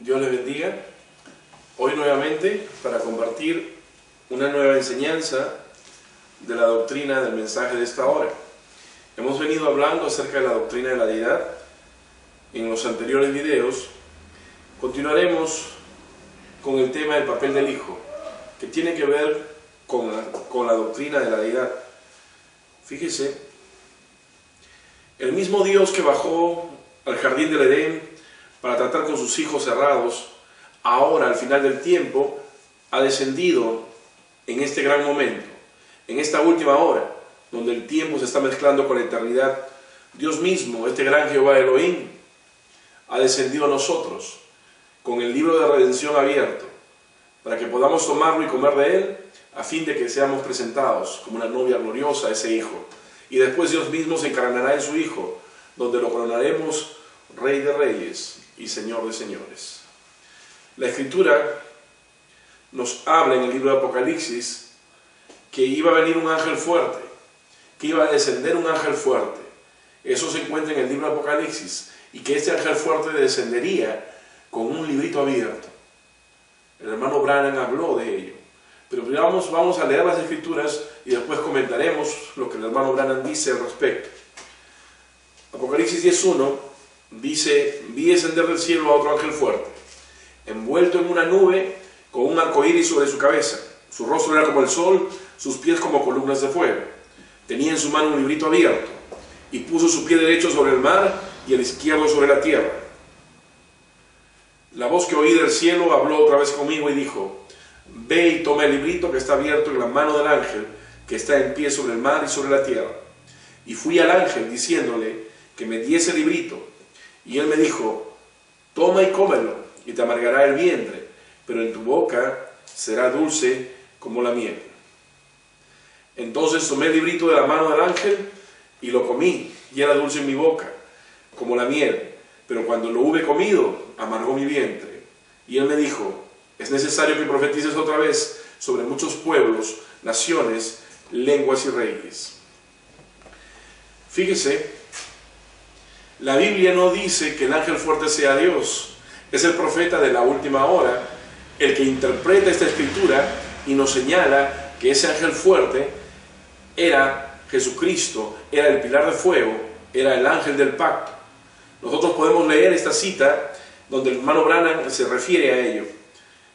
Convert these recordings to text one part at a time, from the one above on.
Dios les bendiga. Hoy nuevamente para compartir una nueva enseñanza de la doctrina del mensaje de esta hora. Hemos venido hablando acerca de la doctrina de la deidad en los anteriores videos. Continuaremos con el tema del papel del Hijo, que tiene que ver con la doctrina de la deidad. Fíjese, el mismo Dios que bajó al jardín del Edén para tratar con sus hijos errados, ahora al final del tiempo ha descendido en este gran momento, en esta última hora, donde el tiempo se está mezclando con la eternidad. Dios mismo, este gran Jehová Elohim, ha descendido a nosotros con el libro de redención abierto, para que podamos tomarlo y comer de él, a fin de que seamos presentados como una novia gloriosa a ese Hijo. Y después Dios mismo se encarnará en su Hijo, donde lo coronaremos Rey de Reyes y Señor de Señores. La Escritura nos habla en el libro de Apocalipsis que iba a venir un ángel fuerte, que iba a descender un ángel fuerte. Eso se encuentra en el libro de Apocalipsis, y que este ángel fuerte descendería con un librito abierto. El hermano Branham habló de ello. Pero vamos a leer las Escrituras y después comentaremos lo que el hermano Branham dice al respecto. Apocalipsis 10:1 dice: vi descender del cielo a otro ángel fuerte, envuelto en una nube, con un arco iris sobre su cabeza. Su rostro era como el sol, sus pies como columnas de fuego. Tenía en su mano un librito abierto, y puso su pie derecho sobre el mar y el izquierdo sobre la tierra. La voz que oí del cielo habló otra vez conmigo y dijo: ve y toma el librito que está abierto en la mano del ángel que está en pie sobre el mar y sobre la tierra. Y fui al ángel diciéndole que me diese el librito, y él me dijo: toma y cómelo, y te amargará el vientre, pero en tu boca será dulce como la miel. Entonces tomé el librito de la mano del ángel y lo comí, y era dulce en mi boca, como la miel, pero cuando lo hube comido, amargó mi vientre. Y él me dijo: es necesario que profetices otra vez sobre muchos pueblos, naciones, lenguas y reyes. Fíjese, la Biblia no dice que el ángel fuerte sea Dios. Es el profeta de la última hora el que interpreta esta escritura y nos señala que ese ángel fuerte era Jesucristo, era el pilar de fuego, era el ángel del pacto. Nosotros podemos leer esta cita donde el hermano Branham se refiere a ello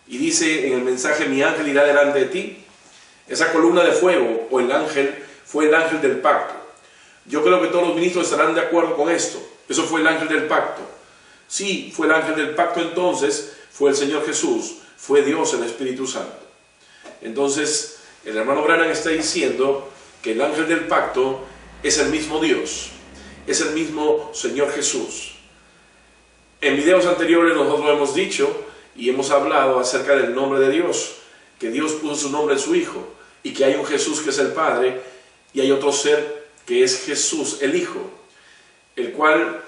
y dice en el mensaje: mi ángel irá delante de ti. Esa columna de fuego o el ángel fue el ángel del pacto. Yo creo que todos los ministros estarán de acuerdo con esto. Eso fue el ángel del pacto. Sí, fue el ángel del pacto. Entonces fue el Señor Jesús, fue Dios, el Espíritu Santo. Entonces el hermano Branham está diciendo que el ángel del pacto es el mismo Dios, es el mismo Señor Jesús. En videos anteriores nosotros hemos dicho y hemos hablado acerca del nombre de Dios, que Dios puso su nombre en su Hijo, y que hay un Jesús que es el Padre, y hay otro ser que es Jesús, el Hijo, el cual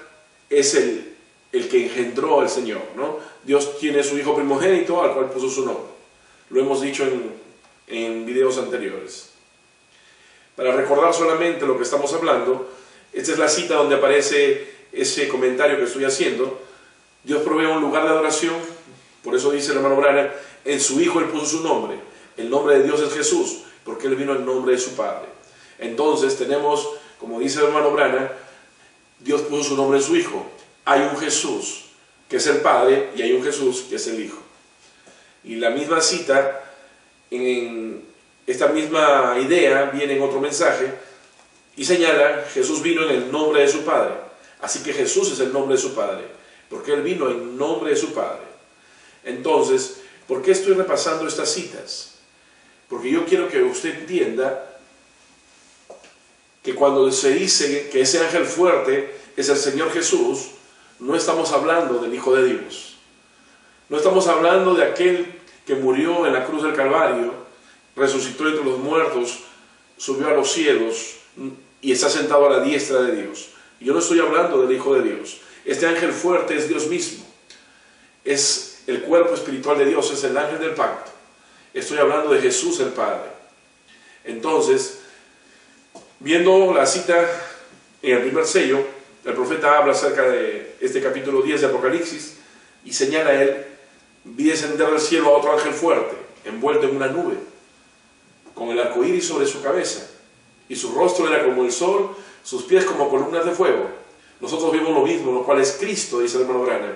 es el que engendró al Señor, ¿no? Dios tiene su Hijo primogénito, al cual puso su nombre. Lo hemos dicho en videos anteriores. Para recordar solamente lo que estamos hablando, esta es la cita donde aparece ese comentario que estoy haciendo. Dios provee un lugar de adoración, por eso dice el hermano Branham: en su Hijo él puso su nombre. El nombre de Dios es Jesús, porque él vino en nombre de su Padre. Entonces tenemos, como dice el hermano Branham, Dios puso su nombre en su Hijo. Hay un Jesús que es el Padre y hay un Jesús que es el Hijo. Y la misma cita, en esta misma idea, viene en otro mensaje y señala: Jesús vino en el nombre de su Padre. Así que Jesús es el nombre de su Padre, porque él vino en nombre de su Padre. Entonces, ¿por qué estoy repasando estas citas? Porque yo quiero que usted entienda que cuando se dice que ese ángel fuerte es el Señor Jesús, no estamos hablando del Hijo de Dios. No estamos hablando de aquel que murió en la cruz del Calvario, resucitó entre los muertos, subió a los cielos y está sentado a la diestra de Dios. Yo no estoy hablando del Hijo de Dios. Este ángel fuerte es Dios mismo. Es el cuerpo espiritual de Dios, es el ángel del pacto. Estoy hablando de Jesús el Padre. Entonces, viendo la cita en el primer sello, el profeta habla acerca de este capítulo 10 de Apocalipsis, Y señala él: vi descender del cielo a otro ángel fuerte, envuelto en una nube, con el arco iris sobre su cabeza, y su rostro era como el sol, sus pies como columnas de fuego. Nosotros vimos lo mismo, lo cual es Cristo, dice el hermano Branham,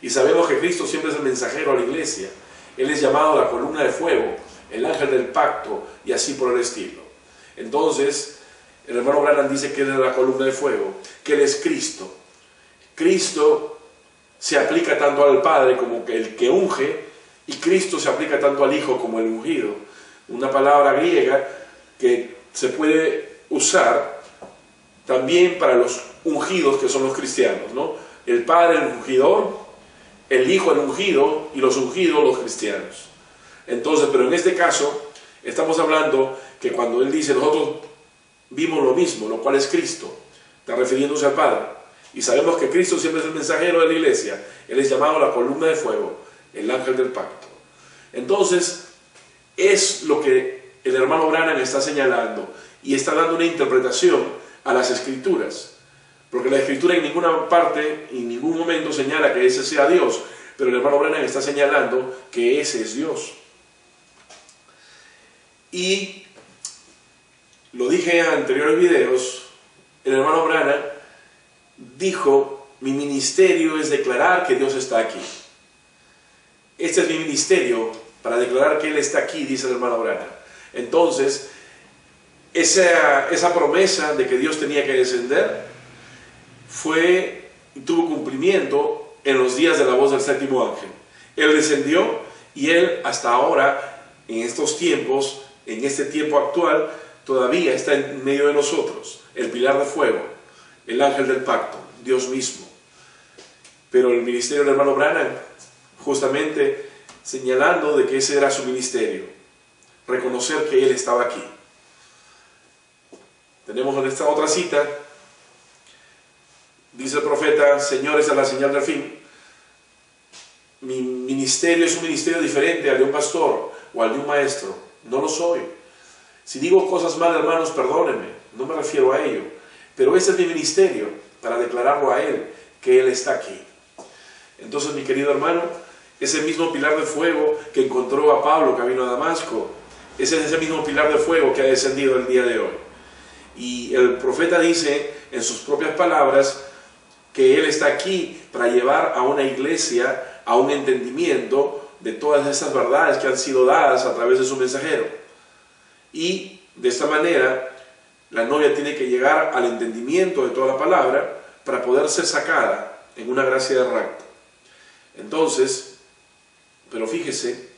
y sabemos que Cristo siempre es el mensajero a la iglesia. Él es llamado la columna de fuego, el ángel del pacto, y así por el estilo. Entonces, el hermano Branham dice que él es la columna de fuego, que él es Cristo. Cristo se aplica tanto al Padre como el que unge, y Cristo se aplica tanto al Hijo como el ungido. Una palabra griega que se puede usar también para los ungidos, que son los cristianos, ¿no? El Padre, el ungidor, el Hijo, el ungido, y los ungidos, los cristianos. Entonces, pero en este caso, estamos hablando que cuando él dice, nosotros vimos lo mismo, lo cual es Cristo, está refiriéndose al Padre. Y sabemos que Cristo siempre es el mensajero de la iglesia. Él es llamado la columna de fuego, el ángel del pacto. Entonces, es lo que el hermano Branham está señalando, y está dando una interpretación a las Escrituras. Porque la Escritura en ninguna parte, en ningún momento señala que ese sea Dios, pero el hermano Branham está señalando que ese es Dios. Y lo dije en anteriores videos, el hermano Branham dijo: mi ministerio es declarar que Dios está aquí. Este es mi ministerio, para declarar que Él está aquí, dice el hermano Branham. Entonces, esa promesa de que Dios tenía que descender tuvo cumplimiento en los días de la voz del séptimo ángel. Él descendió, y Él hasta ahora, en estos tiempos, en este tiempo actual, todavía está en medio de nosotros, el pilar de fuego, el ángel del pacto, Dios mismo. Pero el ministerio del hermano Branham, justamente señalando de que ese era su ministerio, reconocer que Él estaba aquí. Tenemos en esta otra cita, dice el profeta: señores, a la señal del fin. Mi ministerio es un ministerio diferente al de un pastor o al de un maestro. No lo soy. Si digo cosas mal, hermanos, perdónenme, no me refiero a ello. Pero ese es mi ministerio, para declararlo a Él, que Él está aquí. Entonces, mi querido hermano, ese mismo pilar de fuego que encontró a Pablo camino a Damasco, ese es ese mismo pilar de fuego que ha descendido el día de hoy. Y el profeta dice en sus propias palabras que Él está aquí para llevar a una iglesia a un entendimiento de todas esas verdades que han sido dadas a través de su mensajero. Y de esta manera la novia tiene que llegar al entendimiento de toda la palabra para poder ser sacada en una gracia de rapto. Entonces, pero fíjese,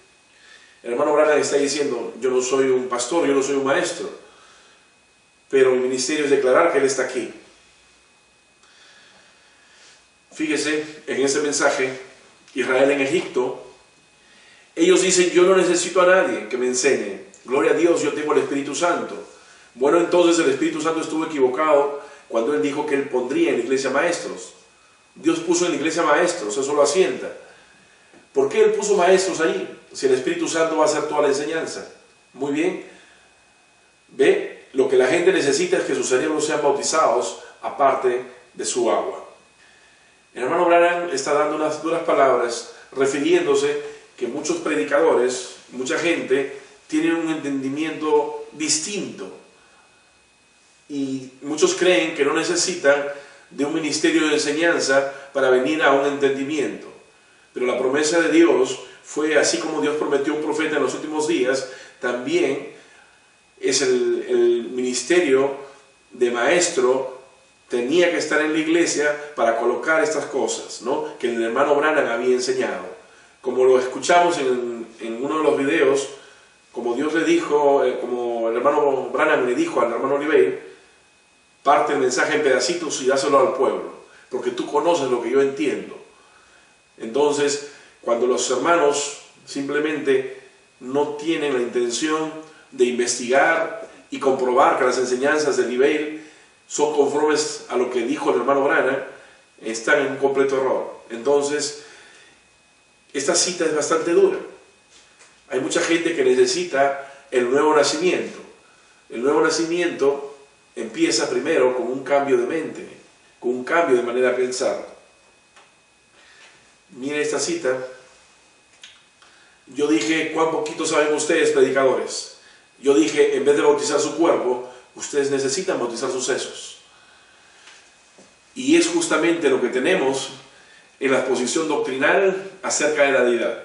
el hermano Branham está diciendo: yo no soy un pastor, yo no soy un maestro, pero mi ministerio es declarar que Él está aquí. Fíjese, en ese mensaje, Israel en Egipto, ellos dicen: yo no necesito a nadie que me enseñe, gloria a Dios, yo tengo el Espíritu Santo. Bueno, entonces el Espíritu Santo estuvo equivocado cuando Él dijo que Él pondría en la iglesia maestros. Dios puso en la iglesia maestros, eso lo asienta. ¿Por qué Él puso maestros ahí? Si el Espíritu Santo va a hacer toda la enseñanza. Muy bien. Ve, lo que la gente necesita es que sus cerebros sean bautizados aparte de su agua. El hermano Branham está dando unas duras palabras refiriéndose que muchos predicadores, mucha gente, tienen un entendimiento distinto. Y muchos creen que no necesitan de un ministerio de enseñanza para venir a un entendimiento. Pero la promesa de Dios fue, así como Dios prometió un profeta en los últimos días, también es el ministerio de maestro tenía que estar en la iglesia para colocar estas cosas, ¿no?, que el hermano Branham había enseñado. Como lo escuchamos en uno de los videos, como Dios le dijo, como el hermano Branham le dijo al hermano Oliveira: parte el mensaje en pedacitos y dáselo al pueblo, porque tú conoces lo que yo entiendo. Entonces, cuando los hermanos simplemente no tienen la intención de investigar y comprobar que las enseñanzas de Oliveira son conformes a lo que dijo el hermano Branham, están en un completo error. Entonces, esta cita es bastante dura. Hay mucha gente que necesita el nuevo nacimiento. El nuevo nacimiento empieza primero con un cambio de mente, con un cambio de manera de pensar. Mire esta cita. Yo dije, ¿cuán poquito saben ustedes, predicadores? Yo dije, en vez de bautizar su cuerpo, ustedes necesitan bautizar sus sesos. Y es justamente lo que tenemos en la exposición doctrinal acerca de la deidad.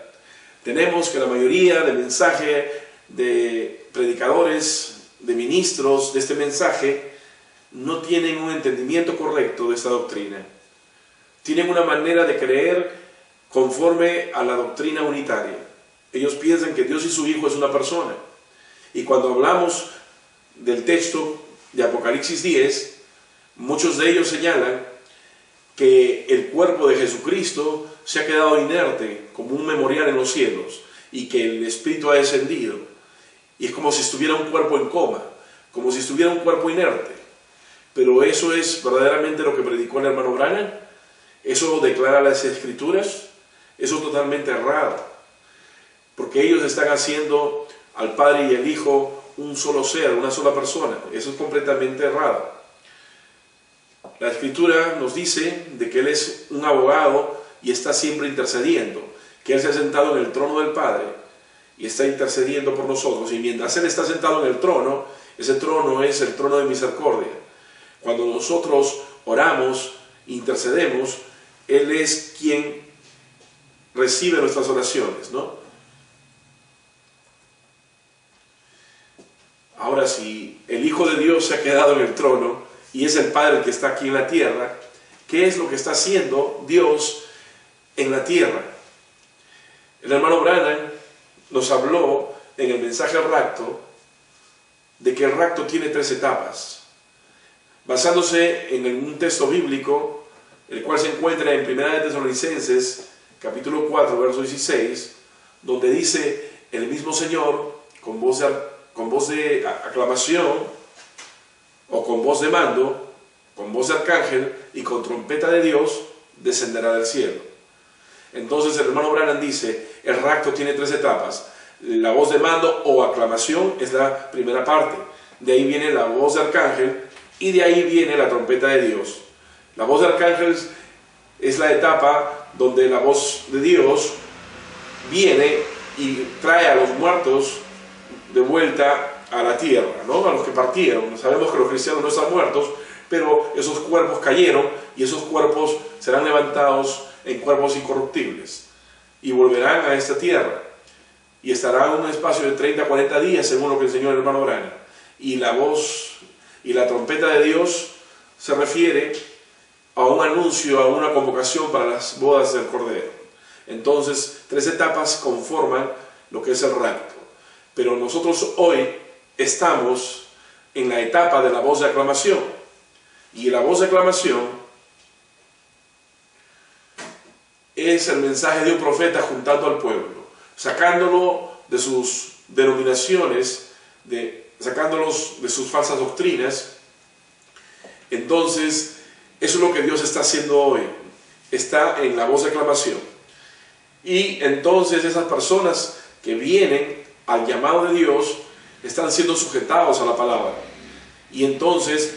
Tenemos que la mayoría del mensaje de predicadores, de ministros de este mensaje, no tienen un entendimiento correcto de esta doctrina. Tienen una manera de creer conforme a la doctrina unitaria. Ellos piensan que Dios y su Hijo es una persona. Y cuando hablamos del texto de Apocalipsis 10, muchos de ellos señalan que el cuerpo de Jesucristo se ha quedado inerte como un memorial en los cielos y que el Espíritu ha descendido. Y es como si estuviera un cuerpo en coma, como si estuviera un cuerpo inerte. Pero eso es verdaderamente lo que predicó el hermano Branham. Eso declara las Escrituras. Eso es totalmente errado. Porque ellos están haciendo al Padre y el Hijo un solo ser, una sola persona. Eso es completamente errado. La Escritura nos dice de que Él es un abogado y está siempre intercediendo, que Él se ha sentado en el trono del Padre y está intercediendo por nosotros. Y mientras Él está sentado en el trono, ese trono es el trono de misericordia. Cuando nosotros oramos, intercedemos, Él es quien recibe nuestras oraciones, ¿no? Ahora, si el Hijo de Dios se ha quedado en el trono y es el Padre que está aquí en la tierra, ¿qué es lo que está haciendo Dios en la tierra? El hermano Branham nos habló en el mensaje al rapto de que el rapto tiene 3 etapas, basándose en un texto bíblico, el cual se encuentra en 1 de Tesalonicenses, capítulo 4, verso 16, donde dice el mismo Señor, con voz de aclamación, o con voz de mando, con voz de arcángel y con trompeta de Dios, descenderá del cielo. Entonces el hermano Branham dice, el rapto tiene 3 etapas. La voz de mando o aclamación es la primera parte. De ahí viene la voz de arcángel y de ahí viene la trompeta de Dios. La voz de arcángel es la etapa donde la voz de Dios viene y trae a los muertos de vuelta a la tierra, ¿no? A los que partieron. Sabemos que los cristianos no están muertos, pero esos cuerpos cayeron y esos cuerpos serán levantados en cuerpos incorruptibles y volverán a esta tierra y estarán en un espacio de 30 a 40 días, según lo que enseñó el hermano Branham. Y la voz y la trompeta de Dios se refiere a un anuncio, a una convocación para las bodas del Cordero. Entonces, 3 etapas conforman lo que es el rapto. Pero nosotros hoy estamos en la etapa de la voz de aclamación. Y la voz de aclamación es el mensaje de un profeta juntando al pueblo, sacándolo de sus denominaciones, sacándolos de sus falsas doctrinas. Entonces, eso es lo que Dios está haciendo hoy. Está en la voz de aclamación. Y entonces esas personas que vienen al llamado de Dios están siendo sujetados a la palabra. Y entonces,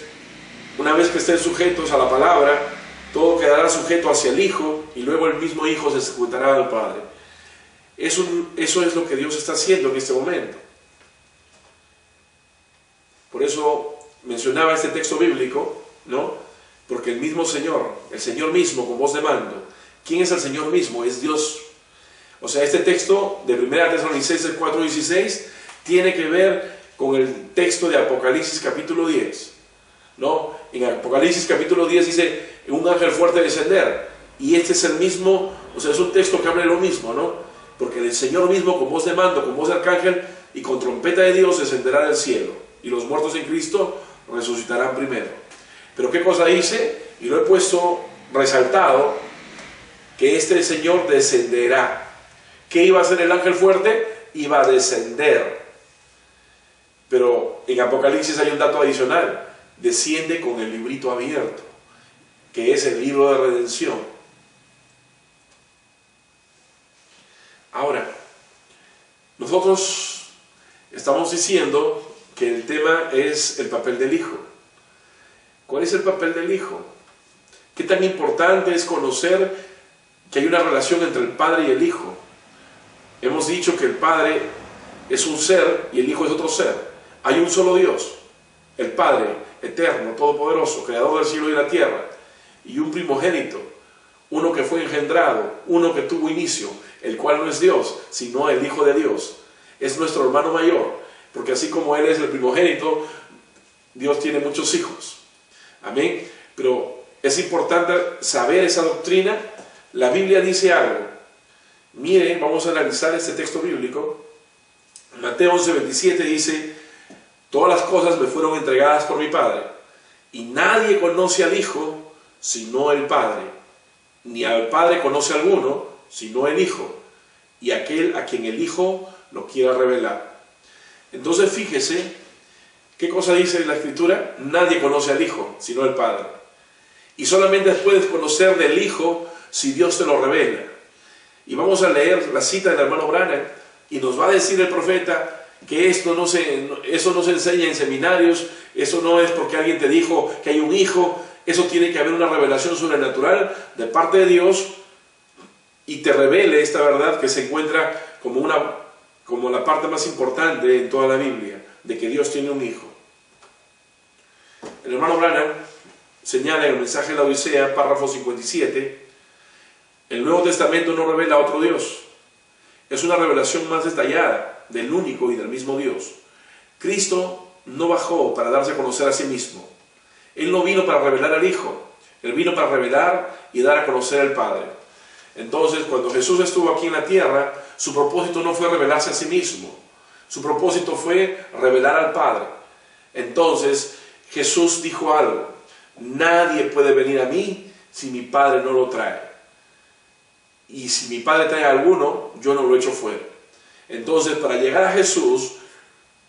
una vez que estén sujetos a la palabra, todo quedará sujeto hacia el Hijo y luego el mismo Hijo se sujetará al Padre. Eso es lo que Dios está haciendo en este momento. Por eso mencionaba este texto bíblico, ¿no? Porque el mismo Señor, el Señor mismo con voz de mando. ¿Quién es el Señor mismo? Es Dios. O sea, este texto de 1 Tesalonicenses 4:16 tiene que ver con el texto de Apocalipsis capítulo 10, ¿no? En Apocalipsis capítulo 10 dice, un ángel fuerte descender, y este es el mismo, o sea, es un texto que habla de lo mismo, ¿no? Porque el Señor mismo con voz de mando, con voz de arcángel y con trompeta de Dios descenderá del cielo, y los muertos en Cristo resucitarán primero. Pero ¿qué cosa dice? Y lo he puesto resaltado, que este Señor descenderá. ¿Qué iba a hacer el ángel fuerte? Iba a descender. Pero en Apocalipsis hay un dato adicional. Desciende con el librito abierto, que es el libro de redención. Ahora, nosotros estamos diciendo que el tema es el papel del Hijo. ¿Cuál es el papel del Hijo? ¿Qué tan importante es conocer que hay una relación entre el Padre y el Hijo. Hemos dicho que el Padre es un ser y el Hijo es otro ser. Hay un solo Dios, el Padre eterno, todopoderoso, creador del cielo y la tierra, y un primogénito, uno que fue engendrado, uno que tuvo inicio, el cual no es Dios, sino el Hijo de Dios. Es nuestro hermano mayor, porque así como Él es el primogénito, Dios tiene muchos hijos. Amén. Pero es importante saber esa doctrina. La Biblia dice algo. Miren, vamos a analizar este texto bíblico. Mateo 11:27 dice: todas las cosas me fueron entregadas por mi Padre, y nadie conoce al Hijo sino el Padre, ni al Padre conoce alguno sino el Hijo, y aquel a quien el Hijo lo quiera revelar. Entonces fíjese, ¿qué cosa dice la Escritura? Nadie conoce al Hijo sino el Padre, y solamente puedes conocer del Hijo si Dios te lo revela. Y vamos a leer la cita del hermano Branham, y nos va a decir el profeta que eso no se enseña en seminarios, eso no es porque alguien te dijo que hay un hijo, eso tiene que haber una revelación sobrenatural de parte de Dios, y te revele esta verdad que se encuentra como la parte más importante en toda la Biblia, de que Dios tiene un hijo. El hermano Branham señala en el mensaje de la Odisea, párrafo 57, el Nuevo Testamento no revela a otro Dios, es una revelación más detallada del único y del mismo Dios. Cristo no bajó para darse a conocer a sí mismo. Él no vino para revelar al Hijo, Él vino para revelar y dar a conocer al Padre. Entonces, cuando Jesús estuvo aquí en la tierra, su propósito no fue revelarse a sí mismo, su propósito fue revelar al Padre. Entonces, Jesús dijo algo: nadie puede venir a mí si mi Padre no lo trae. Y si mi Padre trae a alguno, yo no lo echo fuera. Entonces, para llegar a Jesús,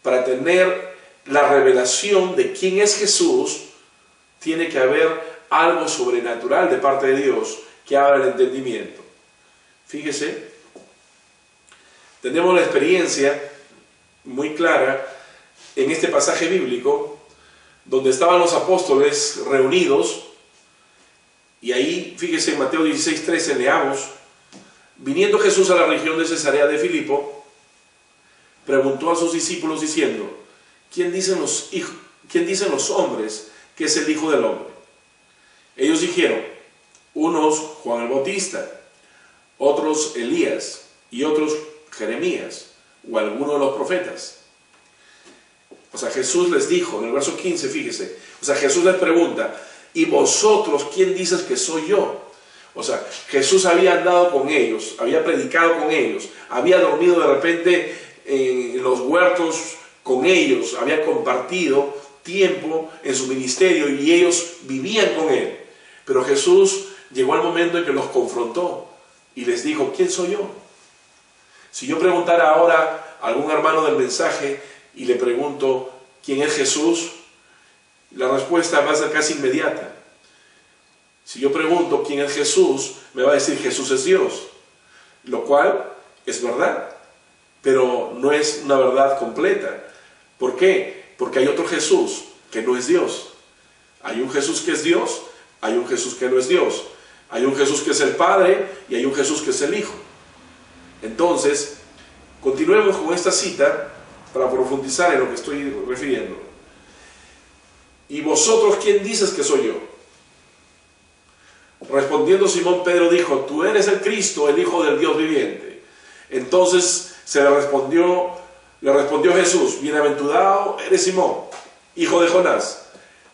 para tener la revelación de quién es Jesús, tiene que haber algo sobrenatural de parte de Dios que abra el entendimiento. Fíjese, tenemos la experiencia muy clara en este pasaje bíblico, donde estaban los apóstoles reunidos, y ahí, fíjese, en Mateo 16:13 leamos: viniendo Jesús a la región de Cesarea de Filipo, preguntó a sus discípulos diciendo: ¿quién dicen los hombres que es el Hijo del Hombre? Ellos dijeron: unos Juan el Bautista, otros Elías, y otros Jeremías, o alguno de los profetas. O sea, Jesús les dijo, en el verso 15, fíjese, o sea, Jesús les pregunta: ¿y vosotros quién dices que soy yo? O sea, Jesús había andado con ellos, había predicado con ellos, había dormido de repente en los huertos con ellos, había compartido tiempo en su ministerio y ellos vivían con él. Pero Jesús llegó al momento en que los confrontó y les dijo: ¿quién soy yo? Si yo preguntara ahora a algún hermano del mensaje y le pregunto ¿quién es Jesús?, la respuesta va a ser casi inmediata. Si yo pregunto quién es Jesús, me va a decir: Jesús es Dios, lo cual es verdad, pero no es una verdad completa. ¿Por qué? Porque hay otro Jesús que no es Dios. Hay un Jesús que es Dios, hay un Jesús que no es Dios, hay un Jesús que es el Padre y hay un Jesús que es el Hijo. Entonces, continuemos con esta cita para profundizar en lo que estoy refiriendo. ¿Y vosotros quién dices que soy yo? Respondiendo Simón Pedro dijo: tú eres el Cristo, el Hijo del Dios viviente. Entonces le respondió Jesús: bienaventurado eres Simón, hijo de Jonás,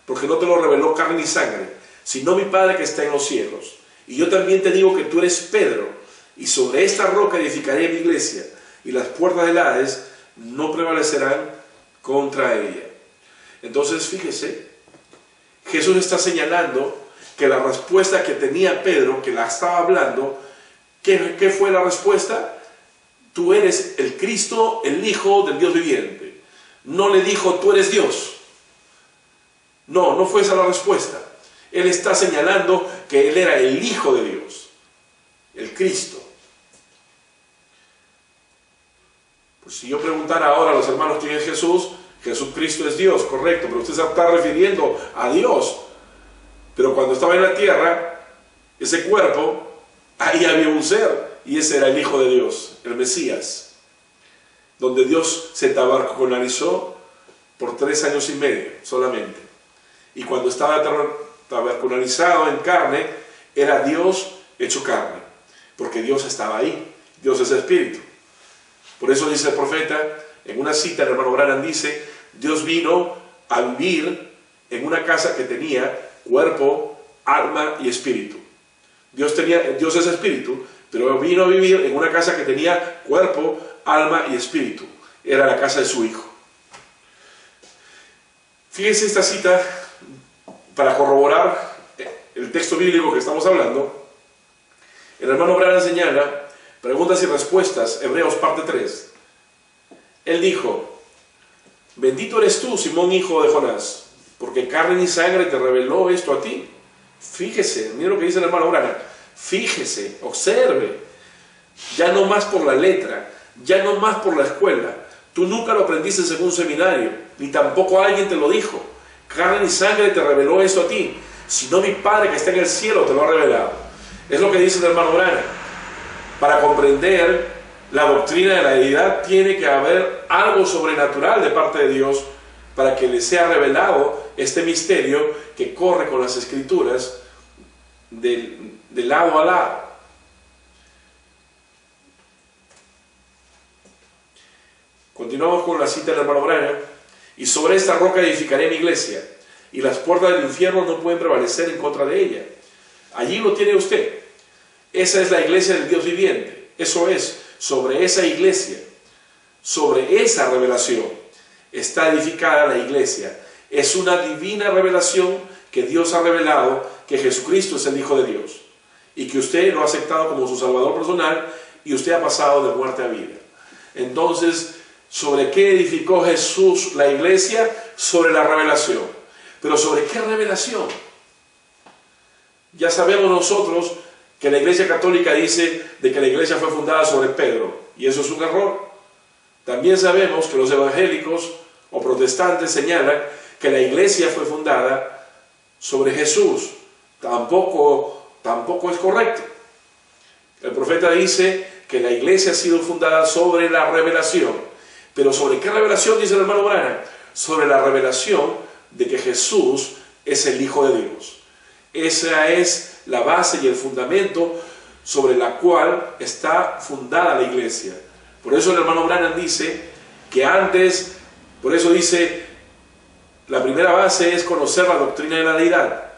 porque no te lo reveló carne ni sangre, sino mi Padre que está en los cielos. Y yo también te digo que tú eres Pedro, y sobre esta roca edificaré mi iglesia, y las puertas del Hades no prevalecerán contra ella. Entonces, fíjese, Jesús está señalando que la respuesta que tenía Pedro, que la estaba hablando, ¿qué fue la respuesta? Tú eres el Cristo, el Hijo del Dios viviente. No le dijo: tú eres Dios. No fue esa la respuesta. Él está señalando que Él era el Hijo de Dios, el Cristo. Pues si yo preguntara ahora a los hermanos quién es Jesús, Jesucristo es Dios, correcto, pero usted se está refiriendo a Dios. Pero cuando estaba en la tierra, ese cuerpo ahí había un ser, y ese era el Hijo de Dios, el Mesías, donde Dios se tabernaculizó por 3 años y medio solamente. Y cuando estaba tabernaculizado en carne, era Dios hecho carne, porque Dios estaba ahí, Dios es espíritu. Por eso dice el profeta, en una cita, el hermano Branham dice, Dios vino a vivir en una casa que tenía cuerpo, alma y espíritu. Dios es espíritu, pero vino a vivir en una casa que tenía cuerpo, alma y espíritu. Era la casa de su Hijo. Fíjense esta cita para corroborar el texto bíblico que estamos hablando. El hermano Branham señala, preguntas y respuestas, Hebreos parte 3. Él dijo, bendito eres tú, Simón, hijo de Jonás, porque carne y sangre te reveló esto a ti. Fíjese, mira lo que dice el hermano Branham, fíjese, observe, ya no más por la letra, ya no más por la escuela, tú nunca lo aprendiste en un seminario, ni tampoco alguien te lo dijo, carne y sangre te reveló esto a ti, sino mi Padre que está en el cielo te lo ha revelado. Es lo que dice el hermano Branham. Para comprender la doctrina de la deidad tiene que haber algo sobrenatural de parte de Dios para que le sea revelado este misterio que corre con las escrituras de lado a lado. Continuamos con la cita del hermano Branham. Y sobre esta roca edificaré mi iglesia, y las puertas del infierno no pueden prevalecer en contra de ella. Allí lo tiene usted. Esa es la iglesia del Dios viviente. Eso es, sobre esa iglesia, sobre esa revelación, está edificada la iglesia. Es una divina revelación que Dios ha revelado, que Jesucristo es el Hijo de Dios, y que usted lo ha aceptado como su Salvador personal, y usted ha pasado de muerte a vida. Entonces, ¿sobre qué edificó Jesús la iglesia? Sobre la revelación. ¿Pero sobre qué revelación? Ya sabemos nosotros que la Iglesia Católica dice de que la iglesia fue fundada sobre Pedro, y eso es un error. También sabemos que los evangélicos o protestantes señalan que la iglesia fue fundada sobre Jesús. Tampoco es correcto. El profeta dice que la iglesia ha sido fundada sobre la revelación. Pero ¿sobre qué revelación dice el hermano Branham? Sobre la revelación de que Jesús es el Hijo de Dios. Esa es la base y el fundamento sobre la cual está fundada la iglesia. Por eso el hermano Branham dice que antes, por eso dice, la primera base es conocer la doctrina de la deidad.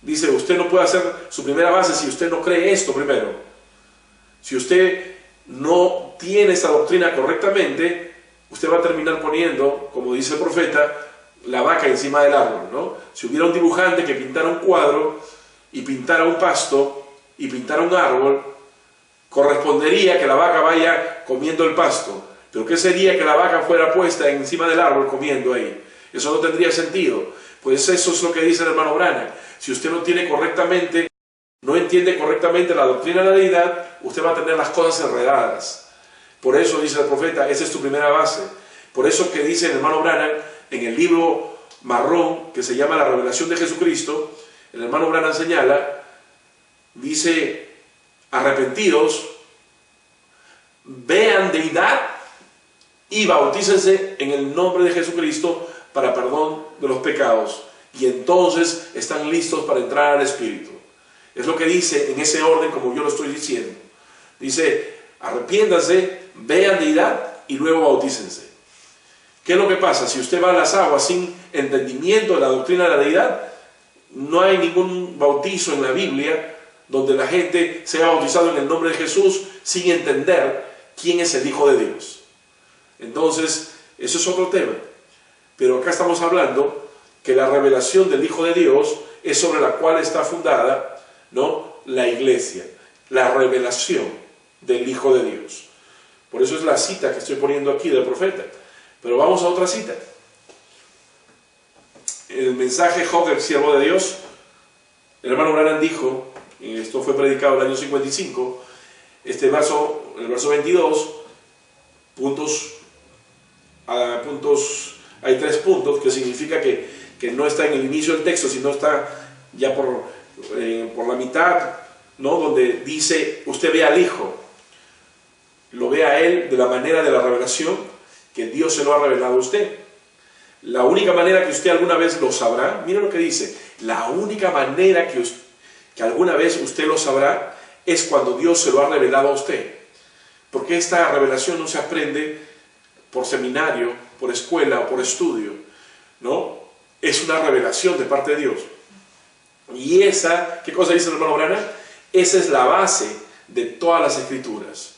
Dice, usted no puede hacer su primera base si usted no cree esto primero. Si usted no tiene esta doctrina correctamente, usted va a terminar poniendo, como dice el profeta, la vaca encima del árbol, ¿no? Si hubiera un dibujante que pintara un cuadro y pintara un pasto y pintara un árbol, correspondería que la vaca vaya comiendo el pasto. Pero ¿qué sería que la vaca fuera puesta encima del árbol comiendo ahí? Eso no tendría sentido. Pues eso es lo que dice el hermano Branham. Si usted no entiende correctamente la doctrina de la deidad, usted va a tener las cosas enredadas. Por eso dice el profeta, esa es tu primera base. Por eso que dice el hermano Branham en el libro marrón que se llama La Revelación de Jesucristo, el hermano Branham señala, dice, arrepentidos, vean deidad y bautícense en el nombre de Jesucristo para perdón de los pecados, y entonces están listos para entrar al Espíritu. Es lo que dice en ese orden como yo lo estoy diciendo. Dice, arrepiéntanse, vean deidad y luego bautícense. ¿Qué es lo que pasa? Si usted va a las aguas sin entendimiento de la doctrina de la deidad, no hay ningún bautizo en la Biblia donde la gente sea bautizado en el nombre de Jesús sin entender quién es el Hijo de Dios. Entonces, eso es otro tema. Pero acá estamos hablando que la revelación del Hijo de Dios es sobre la cual está fundada, ¿no?, la iglesia. La revelación del Hijo de Dios. Por eso es la cita que estoy poniendo aquí del profeta. Pero vamos a otra cita. El mensaje Job del siervo de Dios, el hermano Branham dijo, y esto fue predicado en el año 55, el verso 22, hay 3 puntos, que significa que no está en el inicio del texto, sino está ya por la mitad, ¿no? Donde dice, usted ve al Hijo, lo ve a Él de la manera de la revelación que Dios se lo ha revelado a usted. La única manera que usted alguna vez lo sabrá, mire lo que dice, la única manera que alguna vez usted lo sabrá es cuando Dios se lo ha revelado a usted. Porque esta revelación no se aprende por seminario, por escuela o por estudio, ¿no? Es una revelación de parte de Dios. Y esa, ¿qué cosa dice el hermano Branham? Esa es la base de todas las escrituras.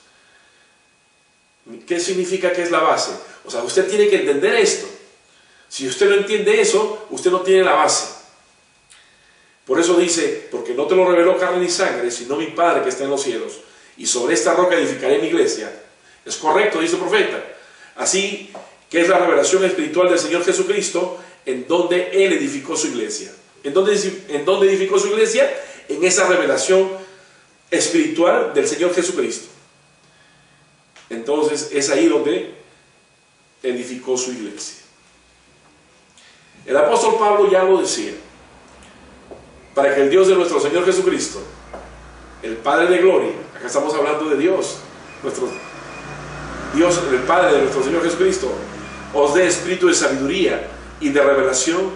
¿Qué significa que es la base? O sea, usted tiene que entender esto. Si usted no entiende eso, usted no tiene la base. Por eso dice, porque no te lo reveló carne ni sangre, sino mi Padre que está en los cielos. Y sobre esta roca edificaré mi iglesia. Es correcto, dice el profeta. Así que es la revelación espiritual del Señor Jesucristo, en donde Él edificó su iglesia. ¿En dónde edificó su iglesia? En esa revelación espiritual del Señor Jesucristo. Entonces es ahí donde edificó su iglesia. El apóstol Pablo ya lo decía, para que el Dios de nuestro Señor Jesucristo, el Padre de gloria, acá estamos hablando de Dios, Dios, el Padre de nuestro Señor Jesucristo, os dé espíritu de sabiduría y de revelación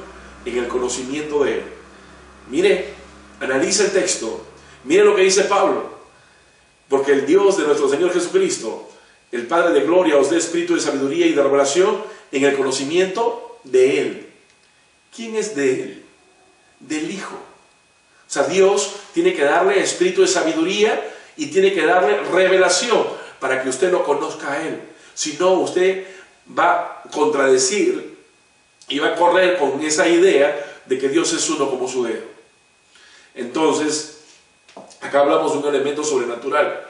en el conocimiento de Él. Mire, analice el texto, mire lo que dice Pablo, porque el Dios de nuestro Señor Jesucristo, el Padre de gloria, os dé espíritu de sabiduría y de revelación en el conocimiento de Él. ¿Quién es de Él? Del Hijo. O sea, Dios tiene que darle espíritu de sabiduría y tiene que darle revelación para que usted lo conozca a Él. Si no, usted va a contradecir y va a correr con esa idea de que Dios es uno como su dedo. Entonces, acá hablamos de un elemento sobrenatural,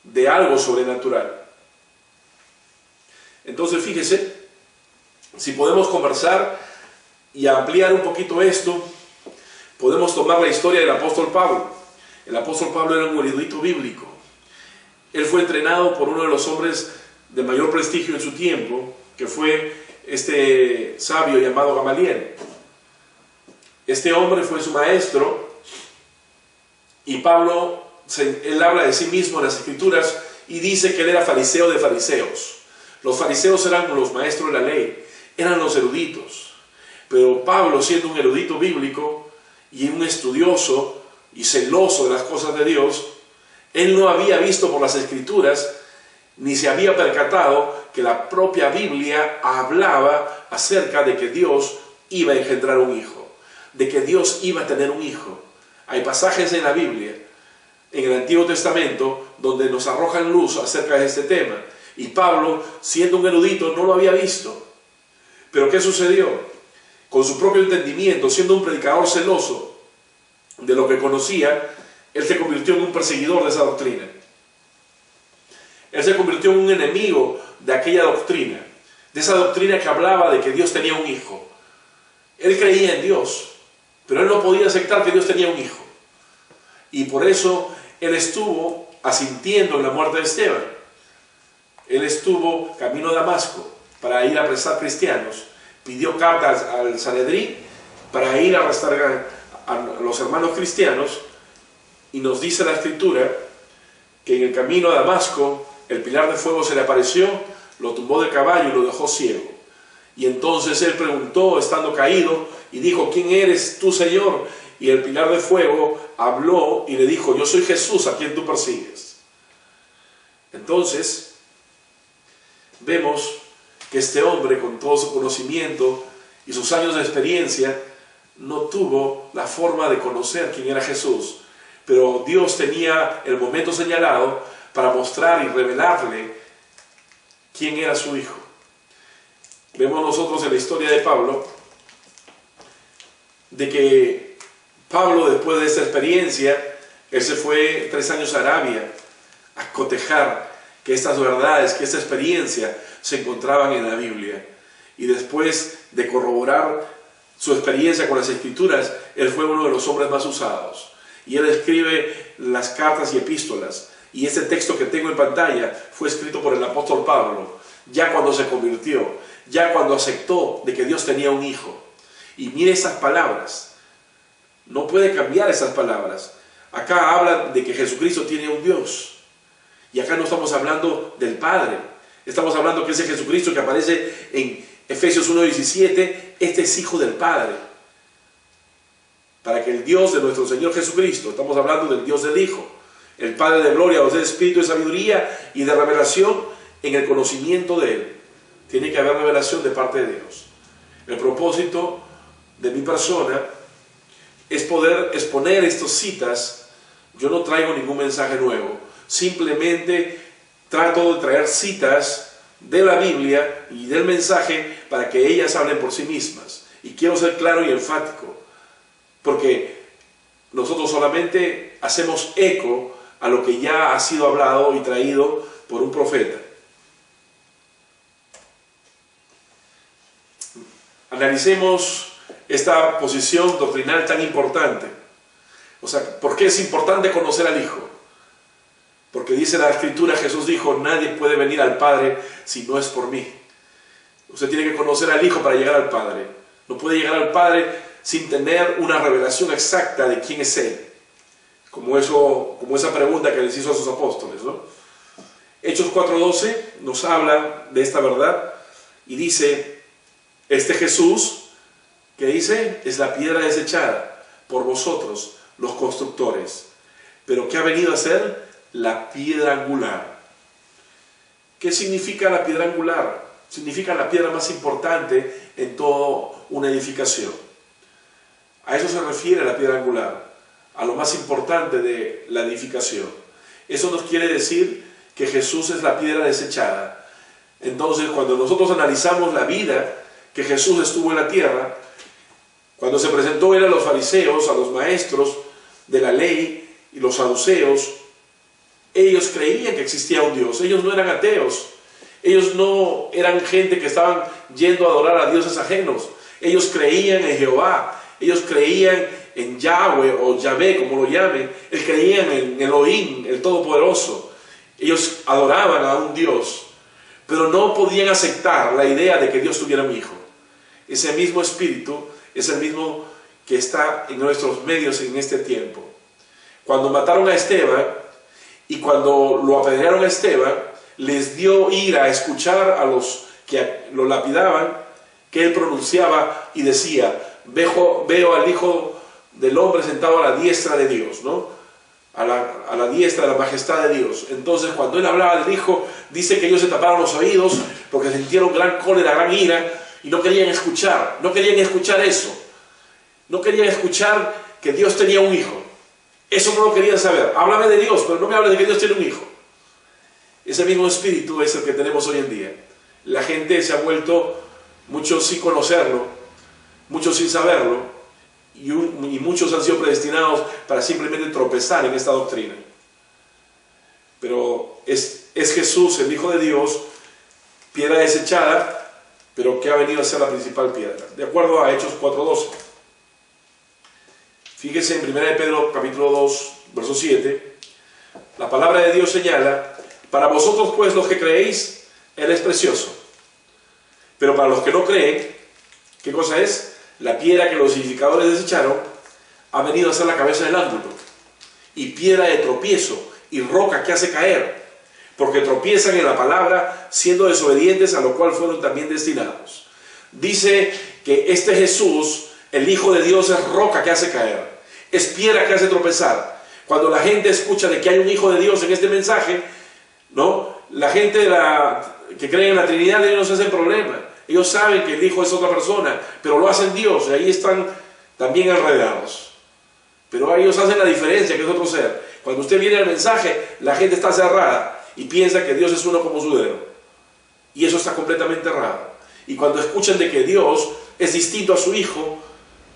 de algo sobrenatural. Entonces, fíjese, si podemos conversar y ampliar un poquito esto, podemos tomar la historia del apóstol Pablo. El apóstol Pablo era un erudito bíblico. Él fue entrenado por uno de los hombres de mayor prestigio en su tiempo, que fue este sabio llamado Gamaliel. Este hombre fue su maestro, y Pablo, él habla de sí mismo en las Escrituras y dice que él era fariseo de fariseos. Los fariseos eran los maestros de la ley, eran los eruditos. Pero Pablo, siendo un erudito bíblico y un estudioso y celoso de las cosas de Dios, él no había visto por las Escrituras ni se había percatado que la propia Biblia hablaba acerca de que Dios iba a engendrar un hijo, de que Dios iba a tener un hijo. Hay pasajes en la Biblia, en el Antiguo Testamento, donde nos arrojan luz acerca de este tema. Y Pablo, siendo un erudito, no lo había visto. Pero ¿qué sucedió? Con su propio entendimiento, siendo un predicador celoso de lo que conocía, él se convirtió en un perseguidor de esa doctrina. Él se convirtió en un enemigo de aquella doctrina, de esa doctrina que hablaba de que Dios tenía un hijo. Él creía en Dios, pero él no podía aceptar que Dios tenía un hijo. Y por eso él estuvo asintiendo en la muerte de Esteban. Él estuvo camino a Damasco para ir a apresar cristianos. Pidió cartas al Sanedrín para ir a arrestar a los hermanos cristianos, y nos dice la Escritura que en el camino a Damasco el pilar de fuego se le apareció, lo tumbó de caballo y lo dejó ciego. Y entonces él preguntó, estando caído, y dijo: ¿quién eres tú, Señor? Y el pilar de fuego habló y le dijo: yo soy Jesús a quien tú persigues. Entonces vemos que este hombre, con todo su conocimiento y sus años de experiencia, no tuvo la forma de conocer quién era Jesús, pero Dios tenía el momento señalado para mostrar y revelarle quién era su hijo. Vemos nosotros en la historia de Pablo, de que Pablo, después de esta experiencia, él se fue 3 años a Arabia a cotejar que estas verdades, que esta experiencia se encontraban en la Biblia. Y después de corroborar su experiencia con las Escrituras, él fue uno de los hombres más usados. Y él escribe las cartas y epístolas. Y este texto que tengo en pantalla fue escrito por el apóstol Pablo, ya cuando se convirtió, ya cuando aceptó de que Dios tenía un hijo. Y mire esas palabras. No puede cambiar esas palabras. Acá habla de que Jesucristo tiene un Dios. Y acá no estamos hablando del Padre. Estamos hablando que ese Jesucristo que aparece en Efesios 1:17, este es hijo del Padre. Para que el Dios de nuestro Señor Jesucristo, estamos hablando del Dios del Hijo, el Padre de gloria, os dé espíritu de sabiduría y de revelación en el conocimiento de Él. Tiene que haber revelación de parte de Dios. El propósito de mi persona es poder exponer estas citas. Yo no traigo ningún mensaje nuevo, simplemente trato de traer citas de la Biblia y del mensaje para que ellas hablen por sí mismas. Y quiero ser claro y enfático, porque nosotros solamente hacemos eco a lo que ya ha sido hablado y traído por un profeta. Analicemos esta posición doctrinal tan importante. O sea, ¿por qué es importante conocer al Hijo? Porque dice la Escritura, Jesús dijo, nadie puede venir al Padre si no es por mí. Usted tiene que conocer al Hijo para llegar al Padre. No puede llegar al Padre sin tener una revelación exacta de quién es Él. Como esa pregunta que les hizo a sus apóstoles, ¿no? Hechos 4:12 nos habla de esta verdad y dice, este Jesús, que dice, es la piedra desechada por vosotros, los constructores, pero ¿qué ha venido a ser? La piedra angular. ¿Qué significa la piedra angular? Significa la piedra más importante en toda una edificación. A eso se refiere la piedra angular, a lo más importante de la edificación. Eso nos quiere decir que Jesús es la piedra desechada. Entonces, cuando nosotros analizamos la vida que Jesús estuvo en la tierra, cuando se presentó Él a los fariseos, a los maestros de la ley y los saduceos, ellos creían que existía un Dios. Ellos no eran ateos. Ellos no eran gente que estaban yendo a adorar a dioses ajenos. Ellos creían en Jehová. Ellos creían en Yahweh o Yahvé, como lo llamen. Ellos creían en Elohim, el Todopoderoso. Ellos adoraban a un Dios, pero no podían aceptar la idea de que Dios tuviera un hijo. Ese mismo espíritu es el mismo que está en nuestros medios en este tiempo. Cuando mataron a Esteban y cuando lo apedrearon a Esteban, les dio ira a escuchar a los que lo lapidaban, que él pronunciaba y decía, veo al Hijo del Hombre sentado a la diestra de Dios, ¿no? A la diestra de la majestad de Dios. Entonces, cuando él hablaba del Hijo, dice que ellos se taparon los oídos porque sintieron gran cólera, gran ira, y no querían escuchar eso. No querían escuchar que Dios tenía un hijo. Eso no lo querían saber. Háblame de Dios, pero no me hables de que Dios tiene un hijo. Ese mismo espíritu es el que tenemos hoy en día. La gente se ha vuelto, muchos sin conocerlo, muchos sin saberlo, y muchos han sido predestinados para simplemente tropezar en esta doctrina. Pero es Jesús, el Hijo de Dios, piedra desechada, pero que ha venido a ser la principal piedra, de acuerdo a Hechos 4:12. Fíjese en 1 Pedro capítulo 2, verso 7, la palabra de Dios señala, para vosotros pues los que creéis, Él es precioso, pero para los que no creen, ¿qué cosa es? La piedra que los edificadores desecharon ha venido a ser la cabeza del ángulo, y piedra de tropiezo, y roca que hace caer, porque tropiezan en la palabra, siendo desobedientes, a lo cual fueron también destinados. Dice que este Jesús, el Hijo de Dios, es roca que hace caer, es piedra que hace tropezar. Cuando la gente escucha de que hay un Hijo de Dios en este mensaje, ¿no? La gente que cree en la Trinidad, ellos no se hacen problema. Ellos saben que el Hijo es otra persona, pero lo hacen Dios, y ahí están también enredados. Pero ellos hacen la diferencia, que es otro ser. Cuando usted viene al mensaje, la gente está cerrada y piensa que Dios es uno como su dedo. Y eso está completamente errado. Y cuando escuchan de que Dios es distinto a su Hijo,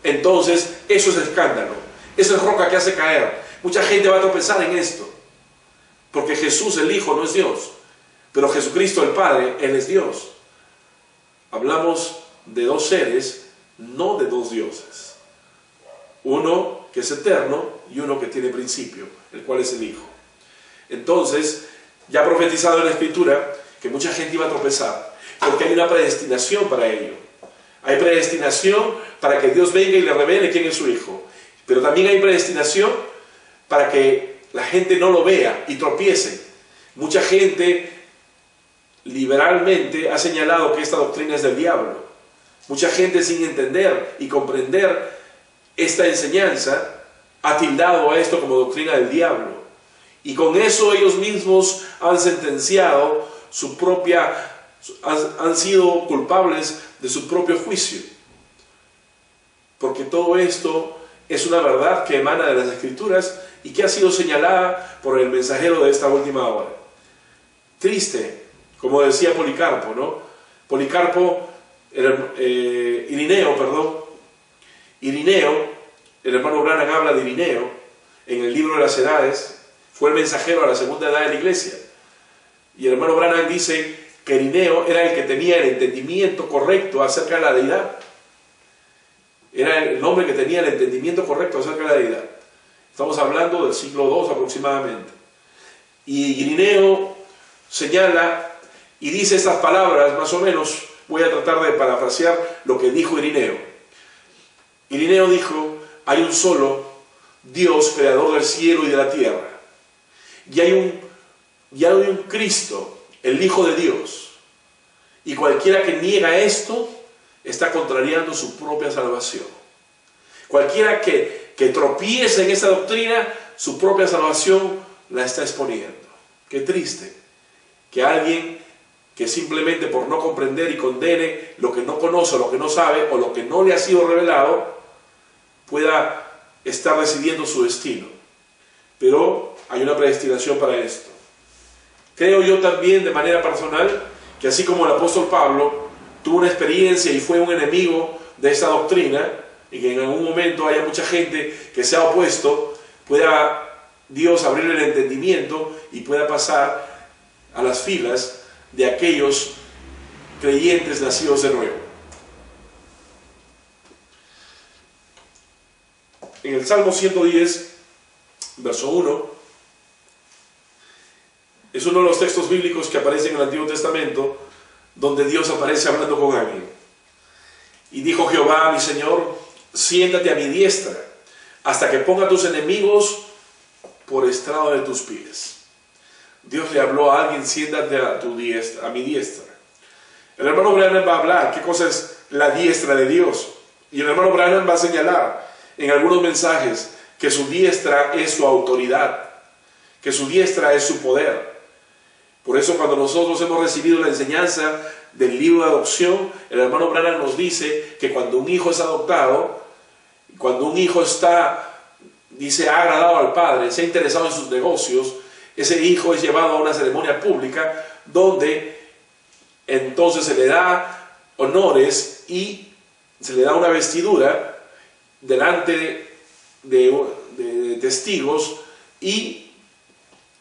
entonces eso es escándalo. Eso es roca que hace caer. Mucha gente va a tropezar en esto. Porque Jesús, el Hijo, no es Dios. Pero Jesucristo, el Padre, Él es Dios. Hablamos de dos seres, no de dos dioses. Uno que es eterno y uno que tiene principio, el cual es el Hijo. Entonces, ya profetizado en la Escritura que mucha gente iba a tropezar, porque hay una predestinación para ello. Hay predestinación para que Dios venga y le revele quién es su Hijo. Pero también hay predestinación para que la gente no lo vea y tropiece. Mucha gente liberalmente ha señalado que esta doctrina es del diablo. Mucha gente, sin entender y comprender esta enseñanza, ha tildado a esto como doctrina del diablo. Y con eso ellos mismos han sentenciado han sido culpables de su propio juicio. Porque todo esto es una verdad que emana de las Escrituras y que ha sido señalada por el mensajero de esta última hora. Triste, como decía Policarpo, ¿no? Irineo, el hermano Branham habla de Irineo en el libro de las edades. Fue el mensajero a la segunda edad de la iglesia. Y el hermano Branham dice que Irineo era el que tenía el entendimiento correcto acerca de la deidad. Era el hombre que tenía el entendimiento correcto acerca de la deidad. Estamos hablando del siglo II aproximadamente. Y Irineo señala y dice estas palabras, más o menos. Voy a tratar de parafrasear lo que dijo Irineo. Irineo dijo: hay un solo Dios, creador del cielo y de la tierra. Y hay un Cristo, el Hijo de Dios. Y cualquiera que niega esto está contrariando su propia salvación. Cualquiera que tropiece en esa doctrina, su propia salvación la está exponiendo. Qué triste que alguien que simplemente por no comprender y condene lo que no conoce, lo que no sabe o lo que no le ha sido revelado, pueda estar decidiendo su destino. Pero hay una predestinación para esto. Creo yo también de manera personal que así como el apóstol Pablo tuvo una experiencia y fue un enemigo de esta doctrina, y que en algún momento haya mucha gente que se ha opuesto, pueda Dios abrirle el entendimiento y pueda pasar a las filas de aquellos creyentes nacidos de nuevo. En el Salmo 110, verso 1, es uno de los textos bíblicos que aparecen en el Antiguo Testamento, donde Dios aparece hablando con alguien. Y dijo Jehová, mi Señor: siéntate a mi diestra, hasta que ponga a tus enemigos por estrado de tus pies. Dios le habló a alguien: siéntate a mi diestra. El hermano Branham va a hablar qué cosa es la diestra de Dios. Y el hermano Branham va a señalar en algunos mensajes que su diestra es su autoridad, que su diestra es su poder. Por eso, cuando nosotros hemos recibido la enseñanza del libro de adopción, el hermano Branham nos dice que cuando un hijo es adoptado, cuando un hijo ha agradado al padre, se ha interesado en sus negocios, ese hijo es llevado a una ceremonia pública donde entonces se le da honores y se le da una vestidura delante de testigos, y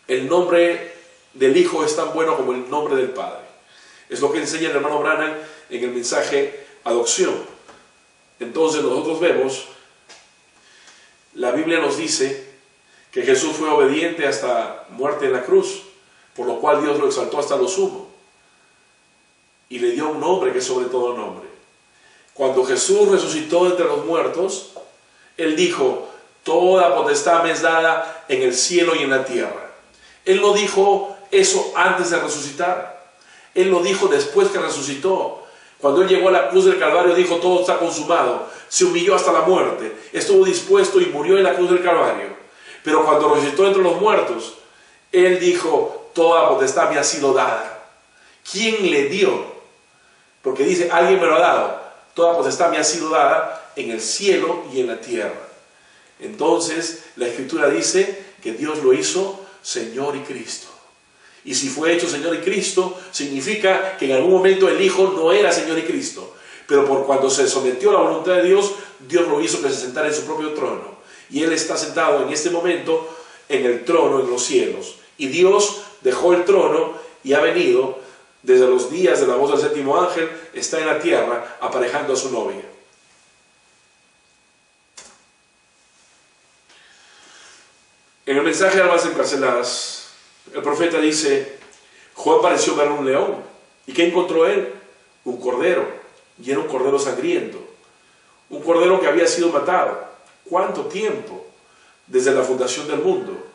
el nombre del hijo es tan bueno como el nombre del padre. Es lo que enseña el hermano Branham en el mensaje adopción. Entonces nosotros vemos, la Biblia nos dice que Jesús fue obediente hasta muerte en la cruz, por lo cual Dios lo exaltó hasta lo sumo y le dio un nombre que es sobre todo nombre. Cuando Jesús resucitó entre los muertos, Él dijo: toda potestad me es dada en el cielo y en la tierra. Él no dijo eso antes de resucitar. Él lo dijo después que resucitó. Cuando Él llegó a la cruz del Calvario, dijo: todo está consumado. Se humilló hasta la muerte. Estuvo dispuesto y murió en la cruz del Calvario. Pero cuando resucitó entre los muertos, Él dijo: toda potestad me ha sido dada. ¿Quién le dio? Porque dice: alguien me lo ha dado. Toda potestad me ha sido dada en el cielo y en la tierra. Entonces la Escritura dice que Dios lo hizo Señor y Cristo. Y si fue hecho Señor y Cristo, significa que en algún momento el Hijo no era Señor y Cristo, pero por cuando se sometió a la voluntad de Dios, Dios lo hizo que se sentara en su propio trono. Y Él está sentado en este momento en el trono en los cielos. Y Dios dejó el trono y ha venido desde los días de la voz del séptimo ángel, está en la tierra aparejando a su novia. En el mensaje de Almas Encarceladas, el profeta dice: Juan pareció ver un león. ¿Y qué encontró él? Un cordero. Y era un cordero sangriento. Un cordero que había sido matado. ¿Cuánto tiempo desde la fundación del mundo.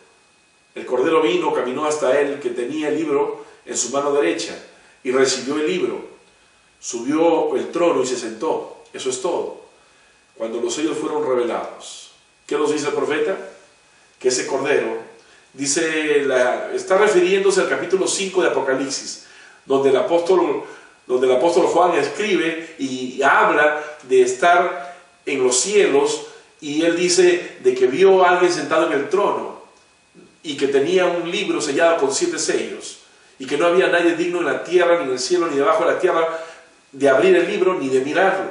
El Cordero vino, caminó hasta él, que tenía el libro en su mano derecha, y recibió el libro. Subió el trono y se sentó. Eso es todo. Cuando los sellos fueron revelados, ¿qué nos dice el profeta? Que ese Cordero, está refiriéndose al capítulo 5 de Apocalipsis, donde el apóstol Juan escribe y habla de estar en los cielos, y él dice de que vio a alguien sentado en el trono y que tenía un libro sellado con 7 sellos, y que no había nadie digno en la tierra, ni en el cielo, ni debajo de la tierra, de abrir el libro ni de mirarlo.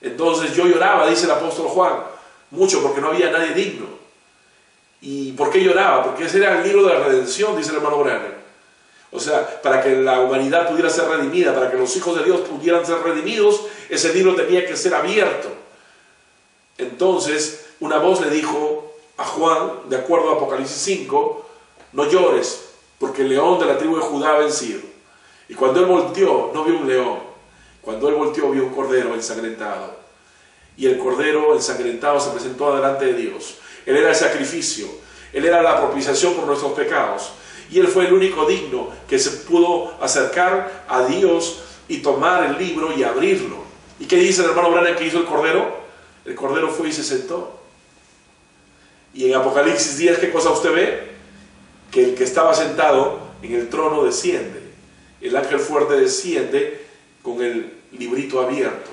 Entonces yo lloraba, dice el apóstol Juan, mucho, porque no había nadie digno. ¿Y por qué lloraba? Porque ese era el libro de la redención, dice el hermano Branham. O sea, para que la humanidad pudiera ser redimida, para que los hijos de Dios pudieran ser redimidos, ese libro tenía que ser abierto. Entonces, una voz le dijo a Juan, de acuerdo a Apocalipsis 5, no llores, porque el león de la tribu de Judá ha vencido. Y cuando él volteó, no vio un león. Cuando él volteó, vio un cordero ensangrentado. Y el cordero ensangrentado se presentó delante de Dios. Él era el sacrificio. Él era la propiciación por nuestros pecados. Y él fue el único digno que se pudo acercar a Dios y tomar el libro y abrirlo. ¿Y qué dice el hermano Branham que hizo el cordero? El cordero fue y se sentó. Y en Apocalipsis 10, ¿qué cosa usted ve? Que el que estaba sentado en el trono desciende. El ángel fuerte desciende con el librito abierto.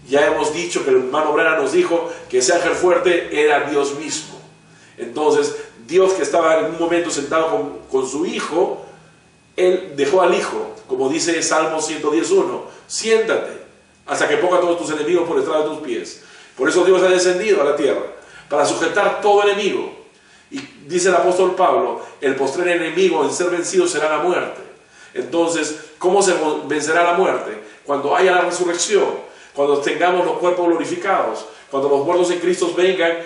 Ya hemos dicho que el hermano Branham nos dijo que ese ángel fuerte era Dios mismo. Entonces, Dios, que estaba en un momento sentado con su hijo, él dejó al hijo, como dice Salmo 110:1, siéntate hasta que ponga a todos tus enemigos por detrás de tus pies. Por eso Dios ha descendido a la tierra, para sujetar todo enemigo. Y dice el apóstol Pablo, el postrer enemigo en ser vencido será la muerte. Entonces, ¿cómo se vencerá la muerte? Cuando haya la resurrección, cuando tengamos los cuerpos glorificados, cuando los muertos en Cristo vengan,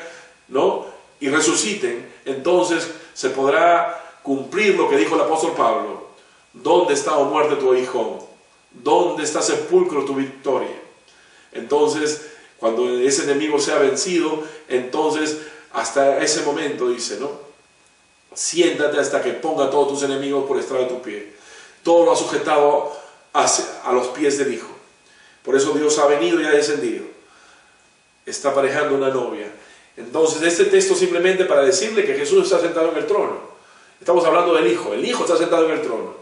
¿no?, y resuciten, entonces se podrá cumplir lo que dijo el apóstol Pablo. ¿Dónde está, oh muerte, tu aguijón? ¿Dónde está, sepulcro, tu victoria? Entonces, cuando ese enemigo sea vencido, entonces hasta ese momento, dice, ¿no?, siéntate hasta que ponga a todos tus enemigos por estrado de tu pie. Todo lo ha sujetado a los pies del Hijo. Por eso Dios ha venido y ha descendido. Está aparejando una novia. Entonces, este texto simplemente para decirle que Jesús está sentado en el trono. Estamos hablando del Hijo. El Hijo está sentado en el trono.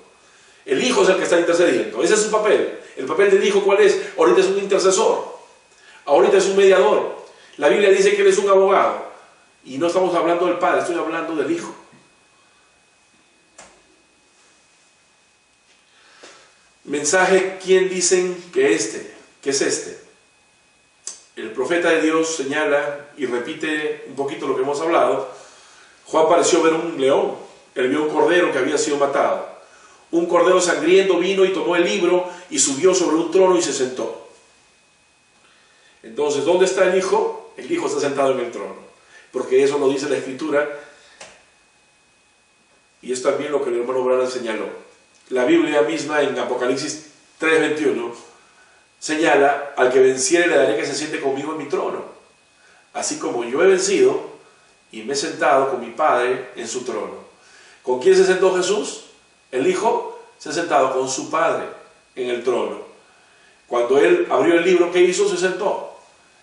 El Hijo es el que está intercediendo. Ese es su papel. El papel del Hijo, ¿cuál es? Ahorita es un intercesor. Ahorita es un mediador. La Biblia dice que Él es un abogado. Y no estamos hablando del Padre, estoy hablando del Hijo. Mensaje, ¿quién dicen que es este? El profeta de Dios señala y repite un poquito lo que hemos hablado. Juan pareció ver un león. Él vio un cordero que había sido matado. Un cordero sangriento vino y tomó el libro y subió sobre un trono y se sentó. Entonces, ¿dónde está el Hijo? El Hijo está sentado en el trono, porque eso lo dice la Escritura, y es también lo que el hermano Branham señaló. La Biblia misma en Apocalipsis 3:21 señala, al que venciere le daré que se siente conmigo en mi trono, así como yo he vencido y me he sentado con mi Padre en su trono. ¿Con quién se sentó Jesús? El Hijo se ha sentado con su Padre en el trono. Cuando Él abrió el libro, ¿qué hizo? Se sentó.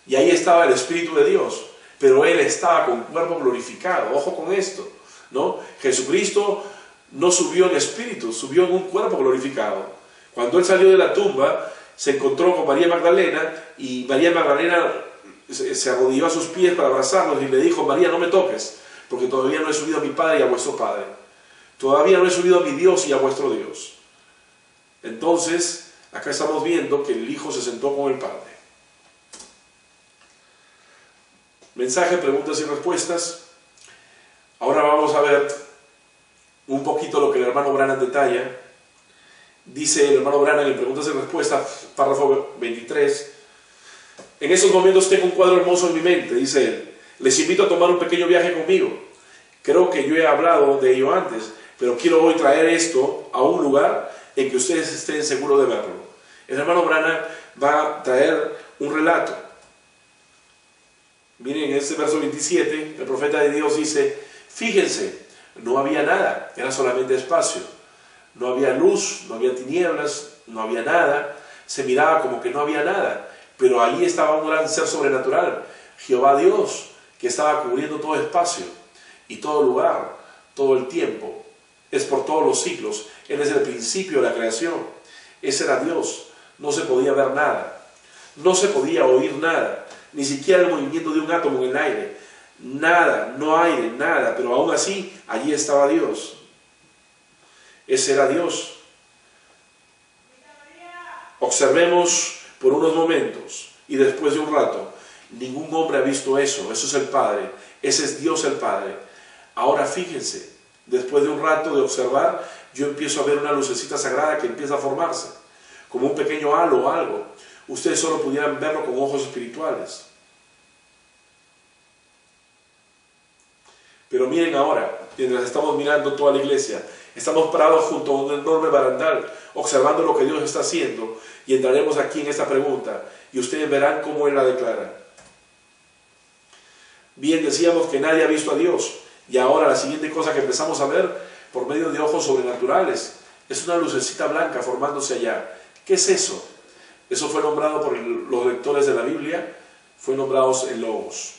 Y ahí estaba el Espíritu de Dios. Pero Él estaba con cuerpo glorificado. Ojo con esto, ¿no? Jesucristo no subió en espíritu, subió en un cuerpo glorificado. Cuando Él salió de la tumba, se encontró con María Magdalena, y María Magdalena se arrodilló a sus pies para abrazarlos y le dijo: María, no me toques, porque todavía no he subido a mi Padre y a vuestro Padre. Todavía no he subido a mi Dios y a vuestro Dios. Entonces, acá estamos viendo que el Hijo se sentó con el Padre. Mensaje, preguntas y respuestas. Ahora vamos a ver un poquito lo que el hermano Branham detalla. Dice el hermano Branham en preguntas y respuestas, párrafo 23. En esos momentos tengo un cuadro hermoso en mi mente, dice él. Les invito a tomar un pequeño viaje conmigo. Creo que yo he hablado de ello antes, pero quiero hoy traer esto a un lugar en que ustedes estén seguros de verlo. El hermano Branham va a traer un relato. Miren, en este verso 27, el profeta de Dios dice, fíjense, no había nada, era solamente espacio. No había luz, no había tinieblas, no había nada. Se miraba como que no había nada, pero allí estaba un gran ser sobrenatural, Jehová Dios, que estaba cubriendo todo espacio y todo lugar, todo el tiempo. Es por todos los siglos. Él es el principio de la creación. Ese era Dios. No se podía ver nada, no se podía oír nada, ni siquiera el movimiento de un átomo en el aire. Nada, no aire, nada, pero aún así, allí estaba Dios. Ese era Dios. Observemos por unos momentos y después de un rato. Ningún hombre ha visto eso. Eso es el Padre. Ese es Dios el Padre. Ahora fíjense, después de un rato de observar, yo empiezo a ver una lucecita sagrada que empieza a formarse, como un pequeño halo o algo. Ustedes solo pudieran verlo con ojos espirituales. Pero miren ahora, mientras estamos mirando toda la iglesia, estamos parados junto a un enorme barandal, observando lo que Dios está haciendo, y entraremos aquí en esta pregunta, y ustedes verán cómo Él la declara. Bien, decíamos que nadie ha visto a Dios, y ahora la siguiente cosa que empezamos a ver, por medio de ojos sobrenaturales, es una lucecita blanca formándose allá. ¿Qué es eso? Eso fue nombrado por los lectores de la Biblia, fue nombrado el Logos,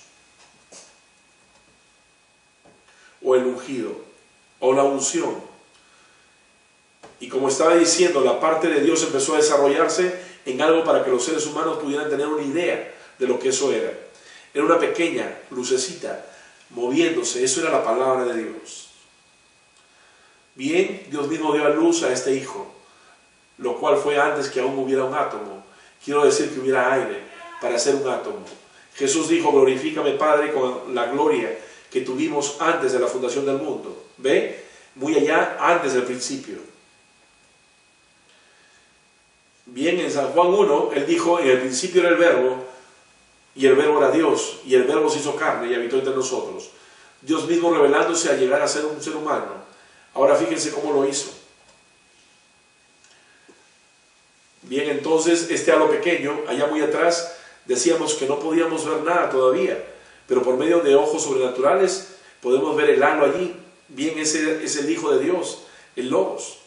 o el ungido, o la unción. Y como estaba diciendo, la parte de Dios empezó a desarrollarse en algo para que los seres humanos pudieran tener una idea de lo que eso era. Era una pequeña lucecita moviéndose, eso era la palabra de Dios. Bien, Dios mismo dio a luz a este hijo, lo cual fue antes que aún hubiera un átomo. Quiero decir que hubiera aire para hacer un átomo. Jesús dijo, glorifícame Padre con la gloria que tuvimos antes de la fundación del mundo. ¿Ve? Muy allá, antes del principio. Bien, en San Juan 1, él dijo, en el principio era el verbo, y el verbo era Dios, y el verbo se hizo carne y habitó entre nosotros. Dios mismo revelándose a llegar a ser un ser humano. Ahora fíjense cómo lo hizo. Bien, entonces este halo pequeño, allá muy atrás, decíamos que no podíamos ver nada todavía, pero por medio de ojos sobrenaturales podemos ver el halo allí. Bien, ese es el Hijo de Dios, el Logos.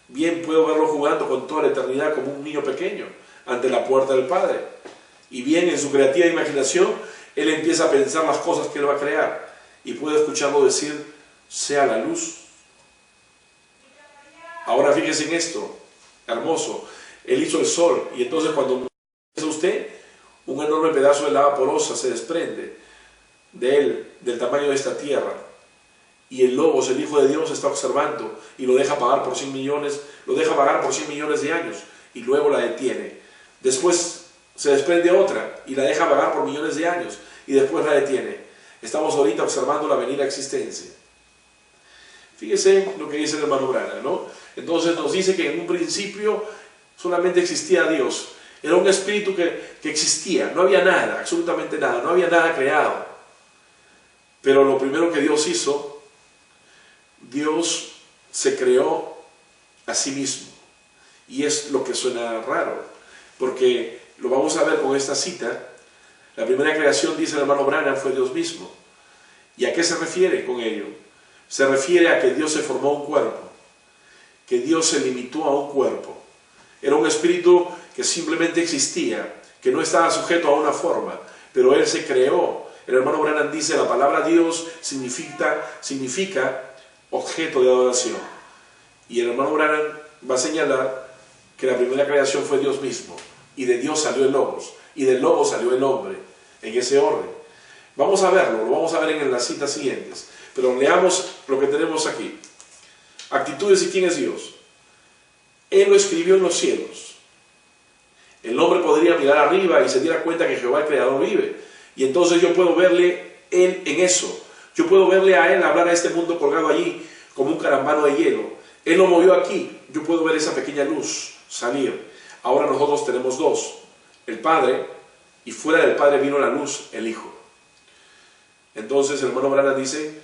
Bien, puedo verlo jugando con toda la eternidad como un niño pequeño ante la puerta del Padre. Y bien, en su creativa imaginación, él empieza a pensar las cosas que él va a crear y puede escucharlo decir, sea la luz. Ahora fíjense en esto, hermoso. Él hizo el sol y entonces cuando piensa usted, un enorme pedazo de lava porosa se desprende de él, del tamaño de esta tierra. Y el Logos, el Hijo de Dios, está observando y lo deja pagar por 100 millones, lo deja pagar por 100 millones de años y luego la detiene. Después se desprende otra y la deja vagar por millones de años y después la detiene. Estamos ahorita observando la venida existencia. Fíjese lo que dice el hermano Branham, ¿no? Entonces nos dice que en un principio solamente existía Dios. Era un espíritu que existía, no había nada, absolutamente nada, no había nada creado. Pero lo primero que Dios hizo, Dios se creó a sí mismo. Y es lo que suena raro, porque lo vamos a ver con esta cita. La primera creación, dice el hermano Branham, fue Dios mismo. ¿Y a qué se refiere con ello? Se refiere a que Dios se formó un cuerpo, que Dios se limitó a un cuerpo. Era un espíritu que simplemente existía, que no estaba sujeto a una forma, pero Él se creó. El hermano Branham dice, la palabra Dios significa objeto de adoración. Y el hermano Branham va a señalar que la primera creación fue Dios mismo, y de Dios salió el Logos, y del Logos salió el hombre, en ese orden. Vamos a verlo, lo vamos a ver en las citas siguientes, pero leamos lo que tenemos aquí. Actitudes y quién es Dios. Él lo escribió en los cielos. El hombre podría mirar arriba y se diera cuenta que Jehová el Creador vive, y entonces yo puedo verle Él en eso. Yo puedo verle a Él hablar a este mundo colgado allí como un carambano de hielo. Él lo movió aquí, yo puedo ver esa pequeña luz salir. Ahora nosotros tenemos dos, el Padre, y fuera del Padre vino la luz, el Hijo. Entonces el hermano Branham dice,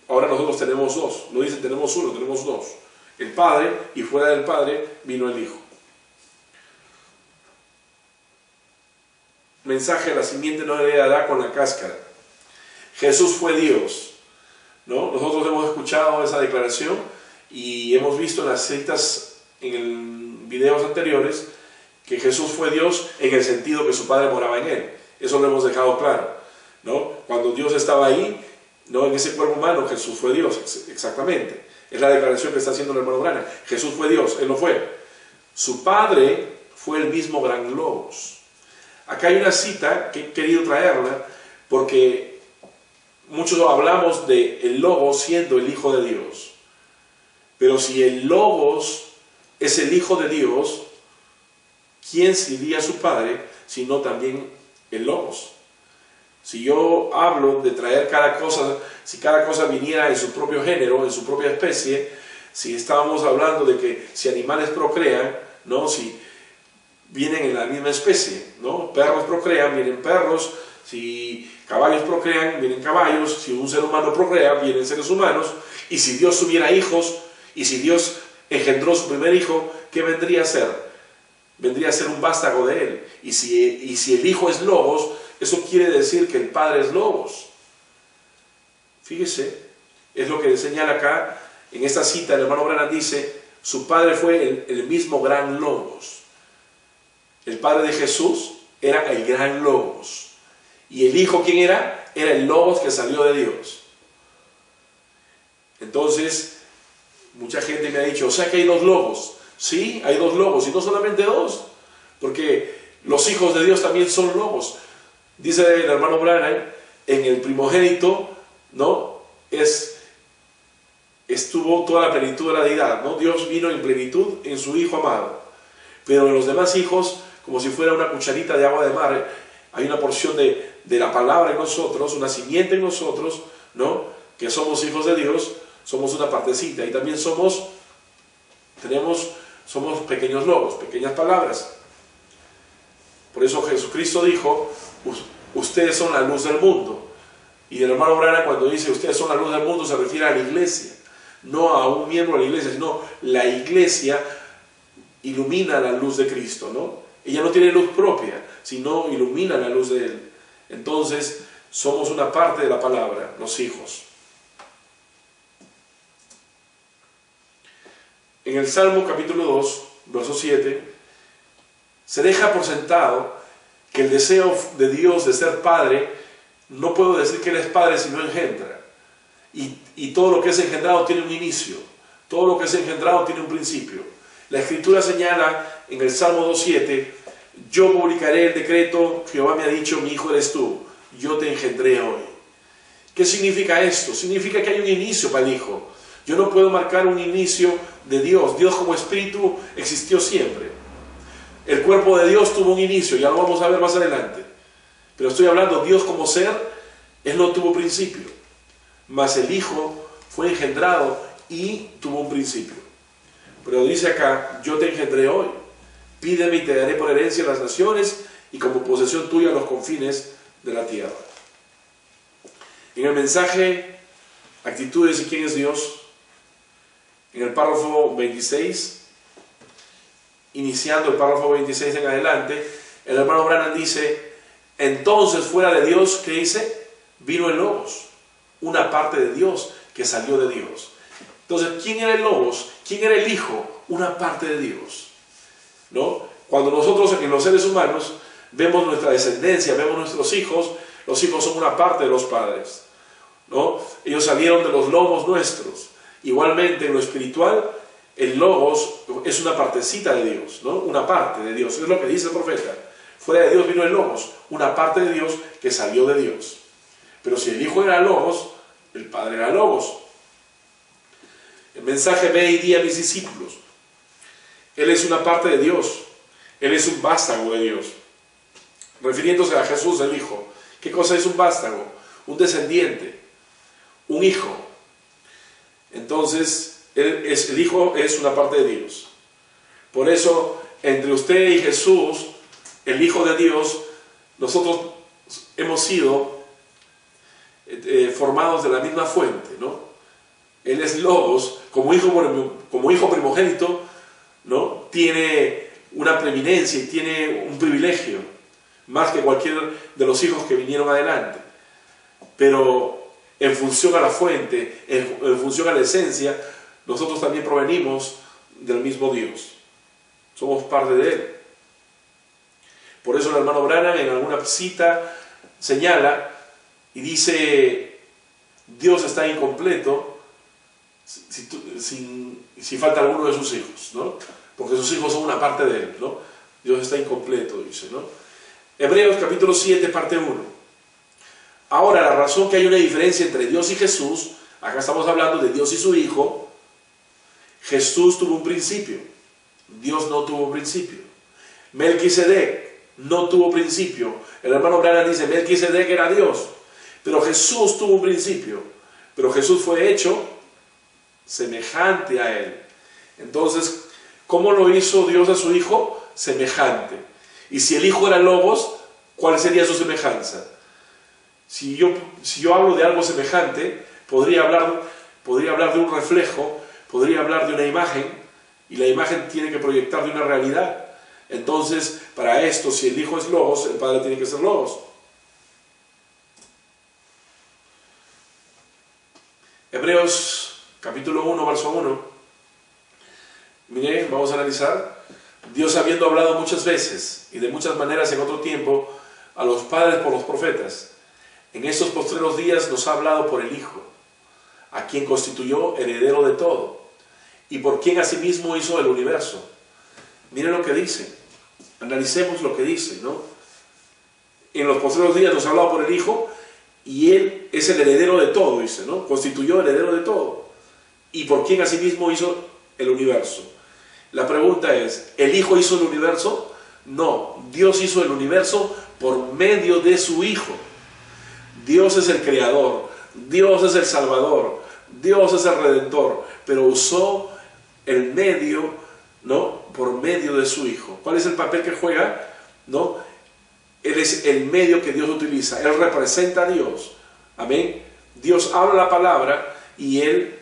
ahora nosotros tenemos dos, no dicen tenemos uno, tenemos dos. El Padre, y fuera del Padre vino el Hijo. mensaje, la simiente no heredará con la cáscara. Jesús fue Dios, ¿no? Nosotros hemos escuchado esa declaración y hemos visto en las citas, en videos anteriores, que Jesús fue Dios en el sentido que su Padre moraba en él. Eso lo hemos dejado claro, ¿no? Cuando Dios estaba ahí, ¿no? En ese cuerpo humano, Jesús fue Dios, exactamente. Es la declaración que está haciendo el hermano Branham. Jesús fue Dios, Él no fue. Su Padre fue el mismo gran Logos. Acá hay una cita que he querido traerla porque muchos hablamos de el Logos siendo el Hijo de Dios. Pero si el Logos es el Hijo de Dios, ¿quién sería su Padre sino también el Logos? Si yo hablo de traer cada cosa, si cada cosa viniera en su propio género, en su propia especie, si estábamos hablando de que si animales procrean, ¿no? Si vienen en la misma especie, ¿no? Perros procrean, vienen perros, si caballos procrean, vienen caballos, si un ser humano procrea, vienen seres humanos, y si Dios tuviera hijos, y si Dios engendró su primer hijo, ¿qué vendría a ser? Vendría a ser un vástago de él. Y si el hijo es Logos, eso quiere decir que el Padre es Logos. Fíjese, es lo que señala acá, en esta cita el hermano Branham dice, su Padre fue el mismo gran Logos. El Padre de Jesús era el gran Logos. ¿Y el Hijo quién era? Era el Logos que salió de Dios. Entonces, mucha gente me ha dicho, o sea que hay dos Logos. Sí, hay dos Logos, y no solamente dos, porque los hijos de Dios también son Logos. Dice el hermano Branham, en el primogénito, ¿no? Estuvo toda la plenitud de la deidad, ¿no? Dios vino en plenitud en su Hijo amado. Pero en los demás hijos, como si fuera una cucharita de agua de mar, hay una porción de la palabra en nosotros, una simiente en nosotros, ¿no? Que somos hijos de Dios, somos una partecita, y también somos pequeños logos, pequeñas palabras. Por eso Jesucristo dijo, ustedes son la luz del mundo. Y el hermano Branham, cuando dice ustedes son la luz del mundo, se refiere a la iglesia, no a un miembro de la iglesia, sino la iglesia ilumina la luz de Cristo, ¿no? Ella no tiene luz propia, sino ilumina la luz de Él. Entonces, somos una parte de la palabra, los hijos. En el Salmo capítulo 2, verso 7, se deja por sentado que el deseo de Dios de ser Padre, no puedo decir que Él es Padre si no engendra. Y todo lo que es engendrado tiene un inicio, todo lo que es engendrado tiene un principio. La Escritura señala en el Salmo 2.7, yo publicaré el decreto, Jehová me ha dicho, mi hijo eres tú, yo te engendré hoy. ¿Qué significa esto? Significa que hay un inicio para el Hijo. Yo no puedo marcar un inicio de Dios. Dios como Espíritu existió siempre. El cuerpo de Dios tuvo un inicio, ya lo vamos a ver más adelante. Pero estoy hablando, Dios como ser, Él no tuvo principio. Mas el Hijo fue engendrado y tuvo un principio. Pero dice acá, yo te engendré hoy. Pídeme y te daré por herencia las naciones y como posesión tuya los confines de la tierra. En el mensaje, actitudes y quién es Dios, en el párrafo 26, iniciando el párrafo 26 en adelante, el hermano Branham dice, entonces fuera de Dios, ¿qué dice? Vino el Logos, una parte de Dios que salió de Dios. Entonces, ¿quién era el Logos? ¿Quién era el Hijo? Una parte de Dios, ¿no? Cuando nosotros en los seres humanos vemos nuestra descendencia, vemos nuestros hijos, los hijos son una parte de los padres, ¿no? Ellos salieron de los lomos nuestros. Igualmente en lo espiritual, el Logos es una partecita de Dios, ¿no? Una parte de Dios, es lo que dice el profeta. Fuera de Dios vino el Logos, una parte de Dios que salió de Dios. Pero si el Hijo era Logos, el Padre era Logos. El mensaje ve y di a mis discípulos. Él es una parte de Dios. Él es un vástago de Dios. Refiriéndose a Jesús, el Hijo. ¿Qué cosa es un vástago? Un descendiente. Un hijo. Entonces, el Hijo es una parte de Dios. Por eso, entre usted y Jesús, el Hijo de Dios, nosotros hemos sido formados de la misma fuente, ¿no? Él es Logos, como hijo primogénito, ¿no? Tiene una preeminencia y tiene un privilegio, más que cualquier de los hijos que vinieron adelante. Pero en función a la fuente, en función a la esencia, nosotros también provenimos del mismo Dios. Somos parte de Él. Por eso el hermano Branham en alguna cita señala y dice: Dios está incompleto si falta alguno de sus hijos, ¿no? Porque sus hijos son una parte de Él, ¿no? Dios está incompleto, dice, ¿no? Hebreos capítulo 7, parte 1. Ahora, la razón que hay una diferencia entre Dios y Jesús, acá estamos hablando de Dios y su Hijo. Jesús tuvo un principio, Dios no tuvo principio. Melquisedec no tuvo principio. El hermano Branham dice: Melquisedec era Dios, pero Jesús tuvo un principio, pero Jesús fue hecho semejante a Él. Entonces, ¿cómo lo hizo Dios a su Hijo? Semejante. Y si el Hijo era Logos, ¿cuál sería su semejanza? Si yo hablo de algo semejante, podría hablar de un reflejo, podría hablar de una imagen, y la imagen tiene que proyectar de una realidad. Entonces, para esto, si el Hijo es Logos, el Padre tiene que ser Logos. Hebreos capítulo 1, verso 1. Miren, vamos a analizar. Dios, habiendo hablado muchas veces y de muchas maneras en otro tiempo a los padres por los profetas, en estos postreros días nos ha hablado por el Hijo, a quien constituyó heredero de todo, y por quien asimismo hizo el universo. Miren lo que dice, analicemos lo que dice, ¿no? En los postreros días nos ha hablado por el Hijo, y Él es el heredero de todo, dice, ¿no? Constituyó heredero de todo, y por quien asimismo hizo el universo. La pregunta es, ¿el Hijo hizo el universo? No, Dios hizo el universo por medio de su Hijo. Dios es el creador, Dios es el salvador, Dios es el redentor, pero usó el medio, ¿no? Por medio de su Hijo. ¿Cuál es el papel que juega? ¿No? Él es el medio que Dios utiliza, Él representa a Dios. Amén. Dios habla la palabra y Él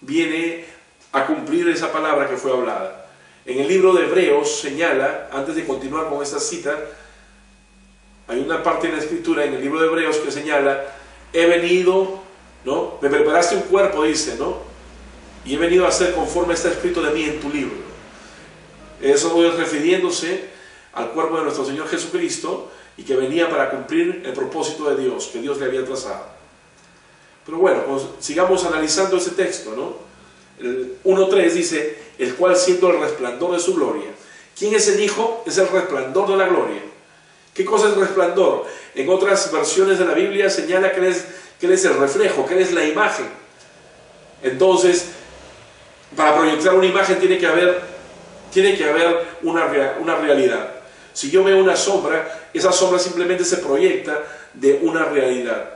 viene a cumplir esa palabra que fue hablada. En el libro de Hebreos señala, antes de continuar con esta cita, hay una parte en la escritura, en el libro de Hebreos, que señala: he venido, ¿no? Me preparaste un cuerpo, dice, ¿no? Y he venido a hacer conforme está escrito de mí en tu libro. Eso es refiriéndose al cuerpo de nuestro Señor Jesucristo, y que venía para cumplir el propósito de Dios, que Dios le había trazado. Pero bueno, pues sigamos analizando ese texto, ¿no? El 1.3 dice: el cual siendo el resplandor de su gloria. ¿Quién es el Hijo? Es el resplandor de la gloria. ¿Qué cosa es resplandor? En otras versiones de la Biblia señala que Él es el reflejo, que Él es la imagen. Entonces, para proyectar una imagen tiene que haber una realidad. Si yo veo una sombra, esa sombra simplemente se proyecta de una realidad.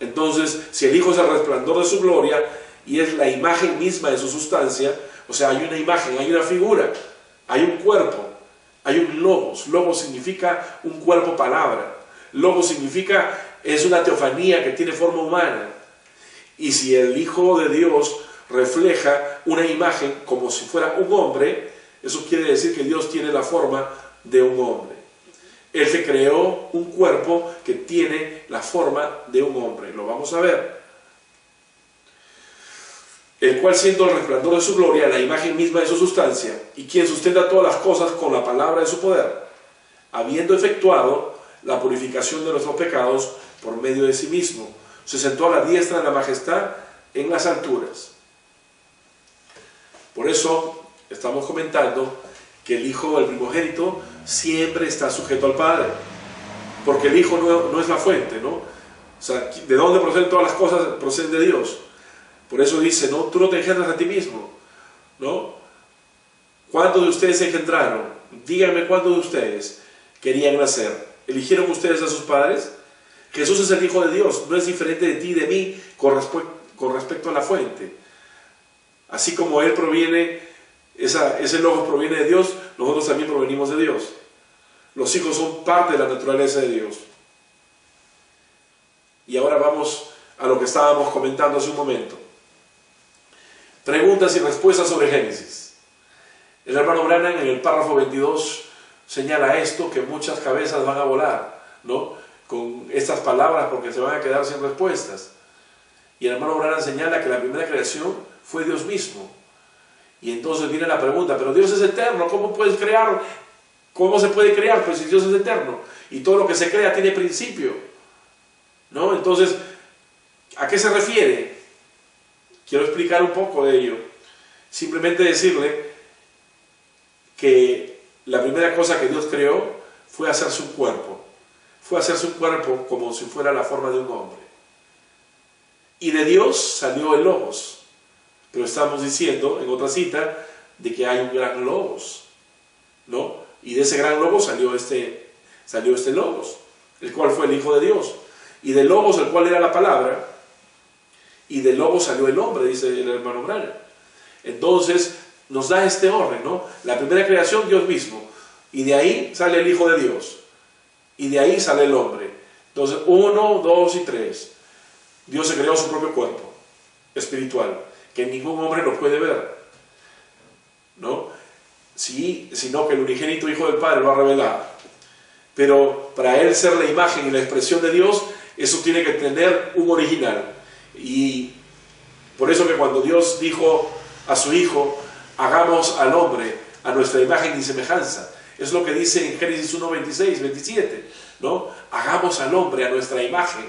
Entonces, si el Hijo es el resplandor de su gloria y es la imagen misma de su sustancia, o sea, hay una imagen, hay una figura, hay un cuerpo, hay un logos. Logos significa un cuerpo palabra. Logos significa, es una teofanía que tiene forma humana. Y si el Hijo de Dios refleja una imagen como si fuera un hombre, eso quiere decir que Dios tiene la forma de un hombre. Él se creó un cuerpo que tiene la forma de un hombre. Lo vamos a ver. El cual siendo el resplandor de su gloria, la imagen misma de su sustancia, y quien sustenta todas las cosas con la palabra de su poder, habiendo efectuado la purificación de nuestros pecados por medio de sí mismo, se sentó a la diestra de la majestad en las alturas. Por eso estamos comentando que el Hijo, el primogénito, siempre está sujeto al Padre, porque el Hijo no es la fuente, ¿no? O sea, ¿de dónde proceden todas las cosas? Proceden de Dios. Por eso dice, ¿no? Tú no te engendras a ti mismo, ¿no? ¿Cuántos de ustedes se engendraron? Díganme cuántos de ustedes querían nacer. ¿Eligieron ustedes a sus padres? Jesús es el Hijo de Dios, no es diferente de ti y de mí con respecto a la fuente. Así como Él proviene, ese Logos proviene de Dios, nosotros también provenimos de Dios. Los hijos son parte de la naturaleza de Dios. Y ahora vamos a lo que estábamos comentando hace un momento. Preguntas y respuestas sobre Génesis. El hermano Branham en el párrafo 22 señala esto, que muchas cabezas van a volar. ¿no?, con estas palabras porque se van a quedar sin respuestas. Y el hermano Branham señala que la primera creación fue Dios mismo. Y entonces viene la pregunta, pero Dios es eterno, ¿cómo puedes crear? ¿Cómo se puede crear? Pues si Dios es eterno y todo lo que se crea tiene principio, ¿no? Entonces, ¿a qué se refiere? Quiero explicar un poco de ello. Simplemente decirle que la primera cosa que Dios creó fue hacerse un cuerpo. Fue hacerse un cuerpo como si fuera la forma de un hombre. Y de Dios salió el Logos. Pero estamos diciendo en otra cita de que hay un gran Logos, ¿no? Y de ese gran Logos salió este Logos, el cual fue el Hijo de Dios. Y del Logos, el cual era la palabra, y del Logos salió el hombre, dice el hermano Branham. Entonces nos da este orden, ¿no? La primera creación, Dios mismo. Y de ahí sale el Hijo de Dios. Y de ahí sale el hombre. Entonces, 1, 2 y 3. Dios se creó su propio cuerpo espiritual, que ningún hombre lo puede ver, ¿no? Sí, sino que el unigénito Hijo del Padre lo ha revelado. Pero para él ser la imagen y la expresión de Dios, eso tiene que tener un original. Y por eso que cuando Dios dijo a su Hijo, hagamos al hombre a nuestra imagen y semejanza, es lo que dice en Génesis 1, 26, 27, ¿no? Hagamos al hombre a nuestra imagen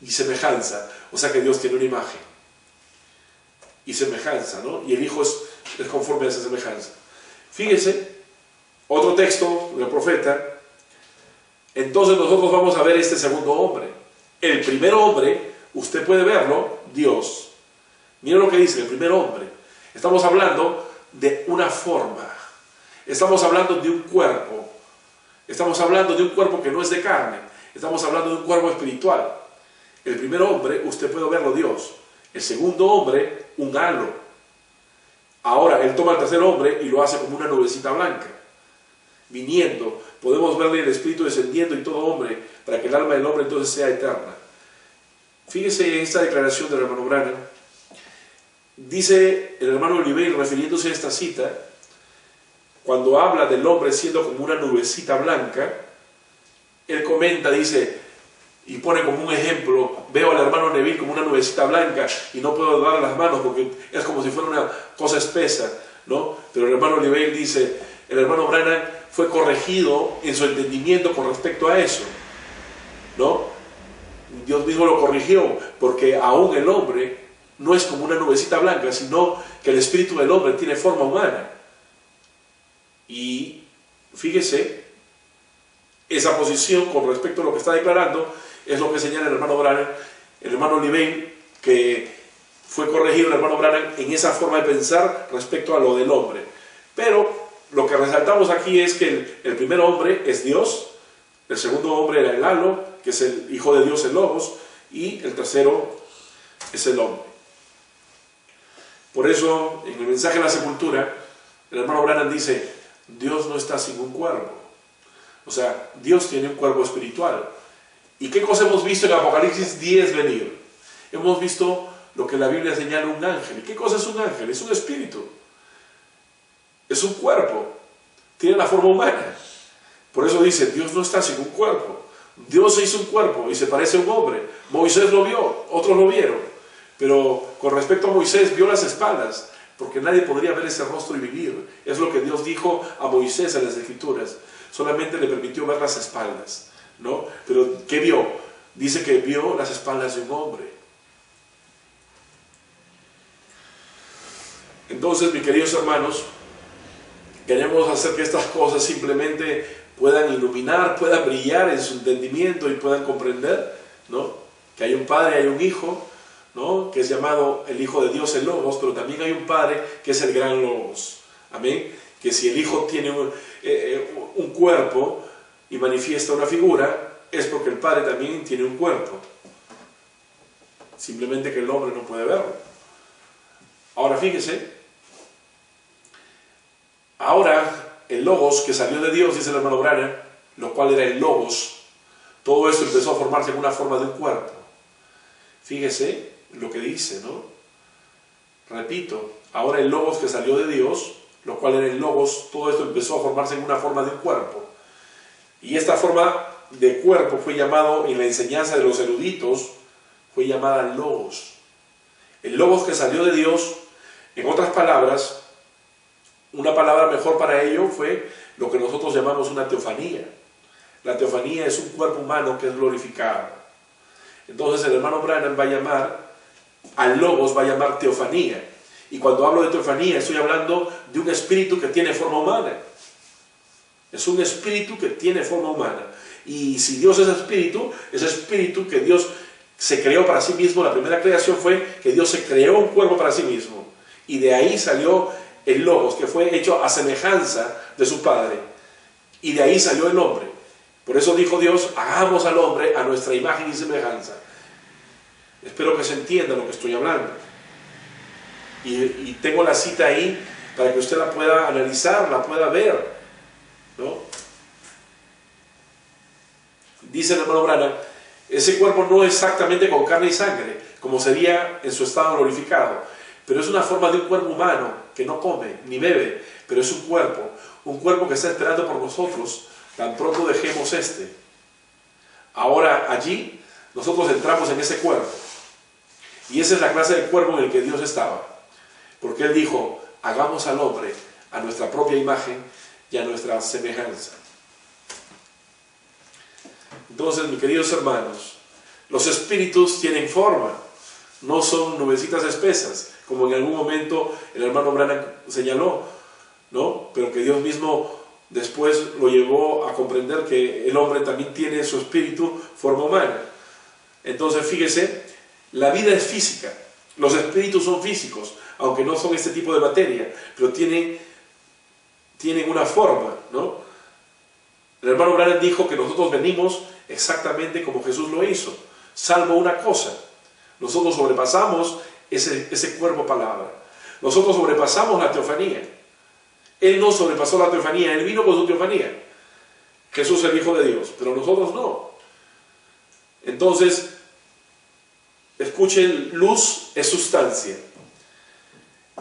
y semejanza. O sea que Dios tiene una imagen y semejanza, ¿no? Y el Hijo es conforme a esa semejanza. Fíjense, otro texto del profeta. Entonces nosotros vamos a ver este segundo hombre. El primer hombre, usted puede verlo, Dios. Miren lo que dice, el primer hombre. Estamos hablando de una forma. Estamos hablando de un cuerpo. Estamos hablando de un cuerpo que no es de carne. Estamos hablando de un cuerpo espiritual. El primer hombre, usted puede verlo, Dios. El segundo hombre, un halo. Ahora, él toma al tercer hombre y lo hace como una nubecita blanca. Viniendo, podemos verle el Espíritu descendiendo en todo hombre, para que el alma del hombre entonces sea eterna. Fíjese en esta declaración del hermano Branham. Dice el hermano Oliveira, refiriéndose a esta cita, cuando habla del hombre siendo como una nubecita blanca, él comenta, dice, y pone como un ejemplo, veo al hermano Neville como una nubecita blanca y no puedo darle las manos porque es como si fuera una cosa espesa, ¿no? Pero el hermano Oliveira dice, el hermano Branham fue corregido en su entendimiento con respecto a eso, ¿no? Dios mismo lo corrigió, porque aún el hombre no es como una nubecita blanca, sino que el espíritu del hombre tiene forma humana. Y fíjese, esa posición con respecto a lo que está declarando es lo que señala el hermano Branham, el hermano Oliveira, que fue corregido el hermano Branham en esa forma de pensar respecto a lo del hombre. Pero lo que resaltamos aquí es que el primer hombre es Dios, el segundo hombre era el halo, que es el Hijo de Dios, el Logos, y el tercero es el hombre. Por eso, en el mensaje de la sepultura, el hermano Branham dice, Dios no está sin un cuerpo. O sea, Dios tiene un cuerpo espiritual. ¿Y qué cosa hemos visto en Apocalipsis 10 venir? Hemos visto lo que la Biblia señala un ángel. ¿Qué cosa es un ángel? Es un espíritu. Es un cuerpo. Tiene la forma humana. Por eso dice, Dios no está sin un cuerpo. Dios se hizo un cuerpo y se parece a un hombre. Moisés lo vio, otros lo vieron. Pero con respecto a Moisés, vio las espaldas, porque nadie podría ver ese rostro y vivir. Es lo que Dios dijo a Moisés en las Escrituras. Solamente le permitió ver las espaldas, ¿no? Pero ¿qué vio? Dice que vio las espaldas de un hombre. Entonces, mis queridos hermanos, queremos hacer que estas cosas simplemente puedan iluminar, puedan brillar en su entendimiento y puedan comprender, ¿no? Que hay un Padre, hay un Hijo, ¿no? Que es llamado el Hijo de Dios, el Logos, pero también hay un Padre que es el gran Logos. Amén. Que si el Hijo tiene un cuerpo y manifiesta una figura, es porque el Padre también tiene un cuerpo. Simplemente que el hombre no puede verlo. Ahora fíjese, ahora el Logos que salió de Dios, dice el hermano Branham, lo cual era el Logos, todo esto empezó a formarse en una forma de un cuerpo. Fíjese lo que dice, ¿no? Repito, ahora el Logos que salió de Dios, lo cual era el Logos, todo esto empezó a formarse en una forma de un cuerpo. Y esta forma de cuerpo fue llamado, en la enseñanza de los eruditos, fue llamada logos. El logos que salió de Dios, en otras palabras, una palabra mejor para ello fue lo que nosotros llamamos una teofanía. La teofanía es un cuerpo humano que es glorificado. Entonces el hermano Branham va a llamar, al logos va a llamar teofanía. Y cuando hablo de teofanía estoy hablando de un espíritu que tiene forma humana. Es un espíritu que tiene forma humana. Y si Dios es espíritu, ese espíritu que Dios se creó para sí mismo, la primera creación fue que Dios se creó un cuerpo para sí mismo. Y de ahí salió el logos, que fue hecho a semejanza de su Padre. Y de ahí salió el hombre. Por eso dijo Dios, hagamos al hombre a nuestra imagen y semejanza. Espero que se entienda lo que estoy hablando. Y tengo la cita ahí para que usted la pueda analizar, la pueda ver, ¿no? Dice el hermano Branham, ese cuerpo no es exactamente con carne y sangre, como sería en su estado glorificado, pero es una forma de un cuerpo humano que no come ni bebe, pero es un cuerpo que está esperando por nosotros, tan pronto dejemos este. Ahora allí nosotros entramos en ese cuerpo, y esa es la clase de cuerpo en el que Dios estaba, porque Él dijo, hagamos al hombre a nuestra propia imagen y a nuestra semejanza. Entonces, mis queridos hermanos, los espíritus tienen forma, no son nubecitas espesas, como en algún momento el hermano Branham señaló, ¿no? Pero que Dios mismo después lo llevó a comprender que el hombre también tiene su espíritu forma humana. Entonces, fíjese, la vida es física, los espíritus son físicos, aunque no son este tipo de materia, pero tienen una forma, ¿no? El hermano Branham dijo que nosotros venimos exactamente como Jesús lo hizo, salvo una cosa: nosotros sobrepasamos ese cuerpo palabra, nosotros sobrepasamos la teofanía. Él no sobrepasó la teofanía, Él vino con su teofanía, Jesús el Hijo de Dios, pero nosotros no. Entonces, escuchen, luz es sustancia,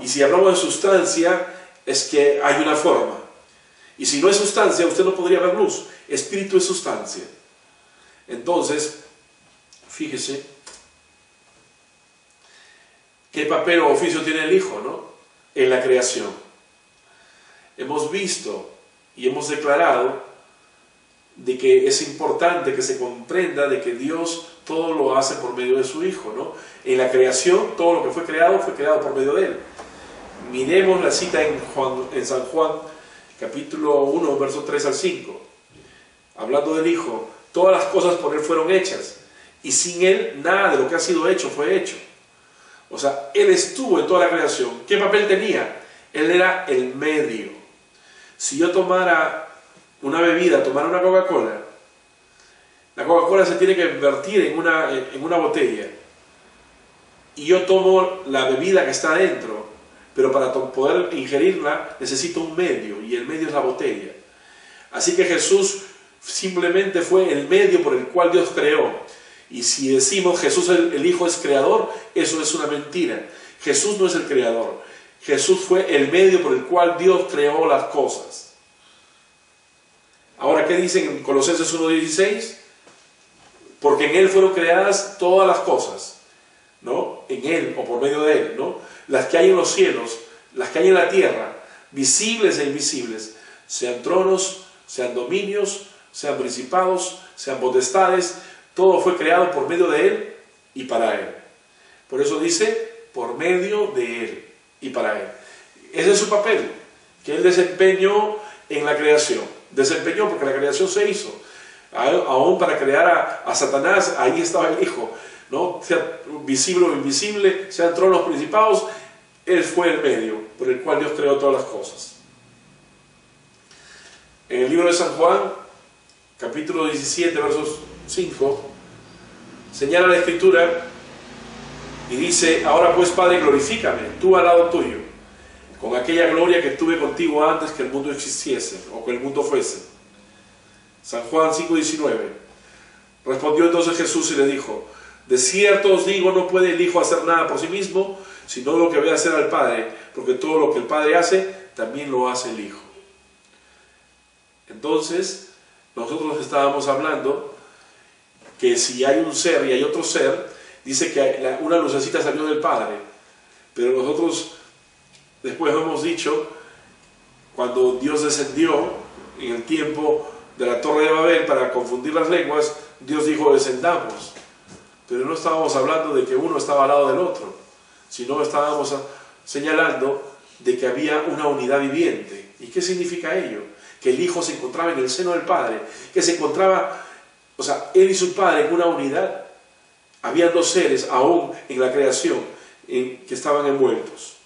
y si hablamos de sustancia es que hay una forma, y si no es sustancia usted no podría ver luz. Espíritu es sustancia. Entonces, fíjese qué papel o oficio tiene el Hijo, ¿no?, en la creación. Hemos visto y hemos declarado de que es importante que se comprenda de que Dios todo lo hace por medio de su Hijo, ¿no? En la creación, todo lo que fue creado por medio de Él. Miremos la cita en San Juan, capítulo 1, versos 3 al 5. Hablando del Hijo, todas las cosas por Él fueron hechas, y sin Él nada de lo que ha sido hecho fue hecho. O sea, Él estuvo en toda la creación. ¿Qué papel tenía? Él era el medio. Si yo tomara una bebida, tomara una Coca-Cola, la Coca-Cola se tiene que vertir en una botella, y yo tomo la bebida que está adentro, pero para poder ingerirla necesito un medio, y el medio es la botella. Así que Jesús simplemente fue el medio por el cual Dios creó. Y si decimos Jesús el Hijo es creador, eso es una mentira. Jesús no es el creador. Jesús fue el medio por el cual Dios creó las cosas. Ahora, ¿qué dicen en Colosenses 1:16? Porque en Él fueron creadas todas las cosas, ¿no? En Él, o por medio de Él, ¿no? Las que hay en los cielos, las que hay en la tierra, visibles e invisibles, sean tronos, sean dominios, sean principados, sean potestades, todo fue creado por medio de Él y para Él. Por eso dice, por medio de Él y para Él. Ese es su papel, que Él desempeñó en la creación. Desempeñó porque la creación se hizo. Aún para crear a Satanás, ahí estaba el Hijo, ¿no? Sea visible o invisible, sean tronos principados, Él fue el medio por el cual Dios creó todas las cosas. En el libro de San Juan, capítulo 17, versos 5, señala la Escritura y dice: ahora pues, Padre, glorifícame, tú al lado tuyo, con aquella gloria que tuve contigo antes que el mundo existiese, o que el mundo fuese. San Juan 5:19. Respondió entonces Jesús y le dijo: de cierto os digo, no puede el Hijo hacer nada por sí mismo, sino lo que ve hacer al Padre, porque todo lo que el Padre hace, también lo hace el Hijo. Entonces, nosotros estábamos hablando que si hay un ser y hay otro ser, dice que una lucecita salió del Padre, pero nosotros después hemos dicho, cuando Dios descendió en el tiempo de la Torre de Babel para confundir las lenguas, Dios dijo descendamos, pero no estábamos hablando de que uno estaba al lado del otro, sino estábamos señalando de que había una unidad viviente. ¿Y qué significa ello? Que el Hijo se encontraba en el seno del Padre, que se encontraba, o sea, Él y su Padre en una unidad. Había dos seres aún en la creación que estaban envueltos.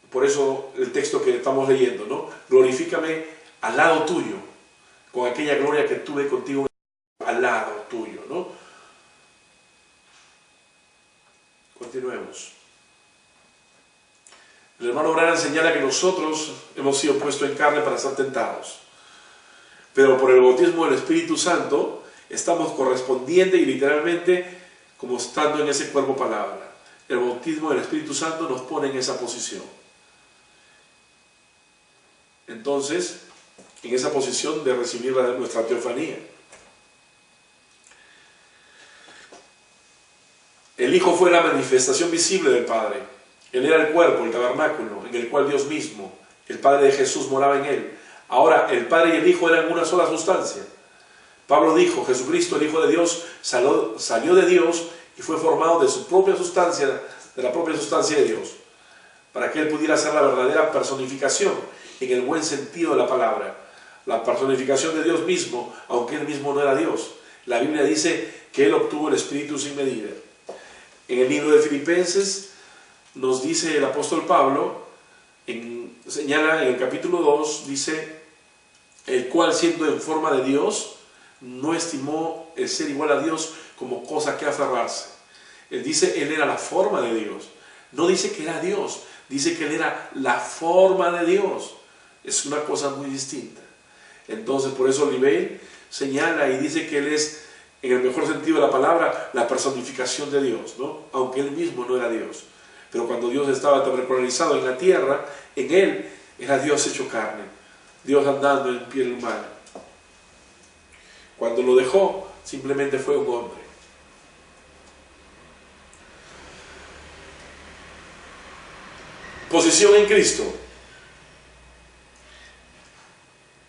Por eso el texto que estamos leyendo, ¿no? Glorifícame al lado tuyo, con aquella gloria que tuve contigo al lado tuyo, ¿no? Continuemos. El hermano Branham señala que nosotros hemos sido puestos en carne para ser tentados, pero por el bautismo del Espíritu Santo estamos correspondiente y literalmente como estando en ese cuerpo palabra. El bautismo del Espíritu Santo nos pone en esa posición. Entonces, en esa posición de recibir nuestra teofanía. El Hijo fue la manifestación visible del Padre. Él era el cuerpo, el tabernáculo, en el cual Dios mismo, el Padre de Jesús, moraba en él. Ahora, el Padre y el Hijo eran una sola sustancia. Pablo dijo, Jesucristo, el Hijo de Dios, salió de Dios y fue formado de su propia sustancia, de la propia sustancia de Dios, para que Él pudiera ser la verdadera personificación, en el buen sentido de la palabra. La personificación de Dios mismo, aunque Él mismo no era Dios. La Biblia dice que Él obtuvo el Espíritu sin medida. En el libro de Filipenses nos dice el apóstol Pablo, señala en el capítulo 2, dice, el cual siendo en forma de Dios, no estimó el ser igual a Dios como cosa que aferrarse. Él dice, Él era la forma de Dios. No dice que era Dios, dice que Él era la forma de Dios. Es una cosa muy distinta. Entonces, por eso Oliveira señala y dice que Él es, en el mejor sentido de la palabra, la personificación de Dios, ¿no? Aunque Él mismo no era Dios. Pero cuando Dios estaba tabernaculizado en la tierra, en Él era Dios hecho carne, Dios andando en piel humana. Cuando lo dejó, simplemente fue un hombre. Posición en Cristo.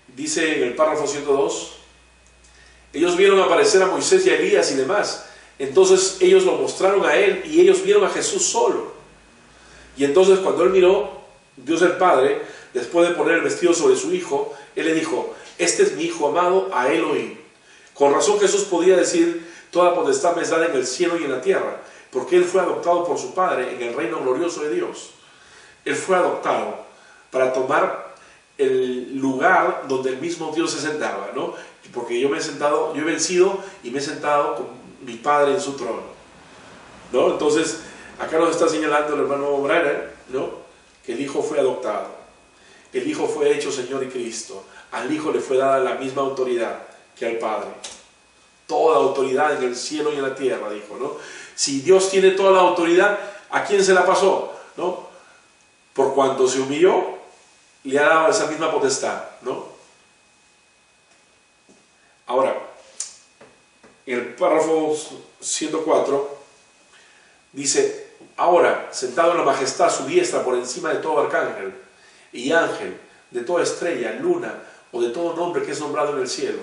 Dice en el párrafo 102, ellos vieron aparecer a Moisés y a Elías y demás. Entonces ellos lo mostraron a Él y ellos vieron a Jesús solo. Y entonces cuando Él miró, Dios el Padre, después de poner el vestido sobre su Hijo, Él le dijo, este es mi Hijo amado, a Él oí. Con razón Jesús podía decir, toda potestad me es dada en el cielo y en la tierra, porque Él fue adoptado por su Padre en el reino glorioso de Dios. Él fue adoptado para tomar el lugar donde el mismo Dios se sentaba, ¿no? Porque yo he vencido y me he sentado con mi Padre en su trono, ¿no? Entonces, acá nos está señalando el hermano Branham, ¿no? Que el Hijo fue adoptado. El Hijo fue hecho Señor y Cristo. Al Hijo le fue dada la misma autoridad que al Padre. Toda autoridad en el cielo y en la tierra, dijo, ¿no? Si Dios tiene toda la autoridad, ¿a quién se la pasó? ¿No? Por cuanto se humilló, le ha dado esa misma potestad, ¿no? Ahora, en el párrafo 104, dice, ahora, sentado en la majestad a su diestra por encima de todo arcángel y ángel, de toda estrella, luna o de todo nombre que es nombrado en el cielo,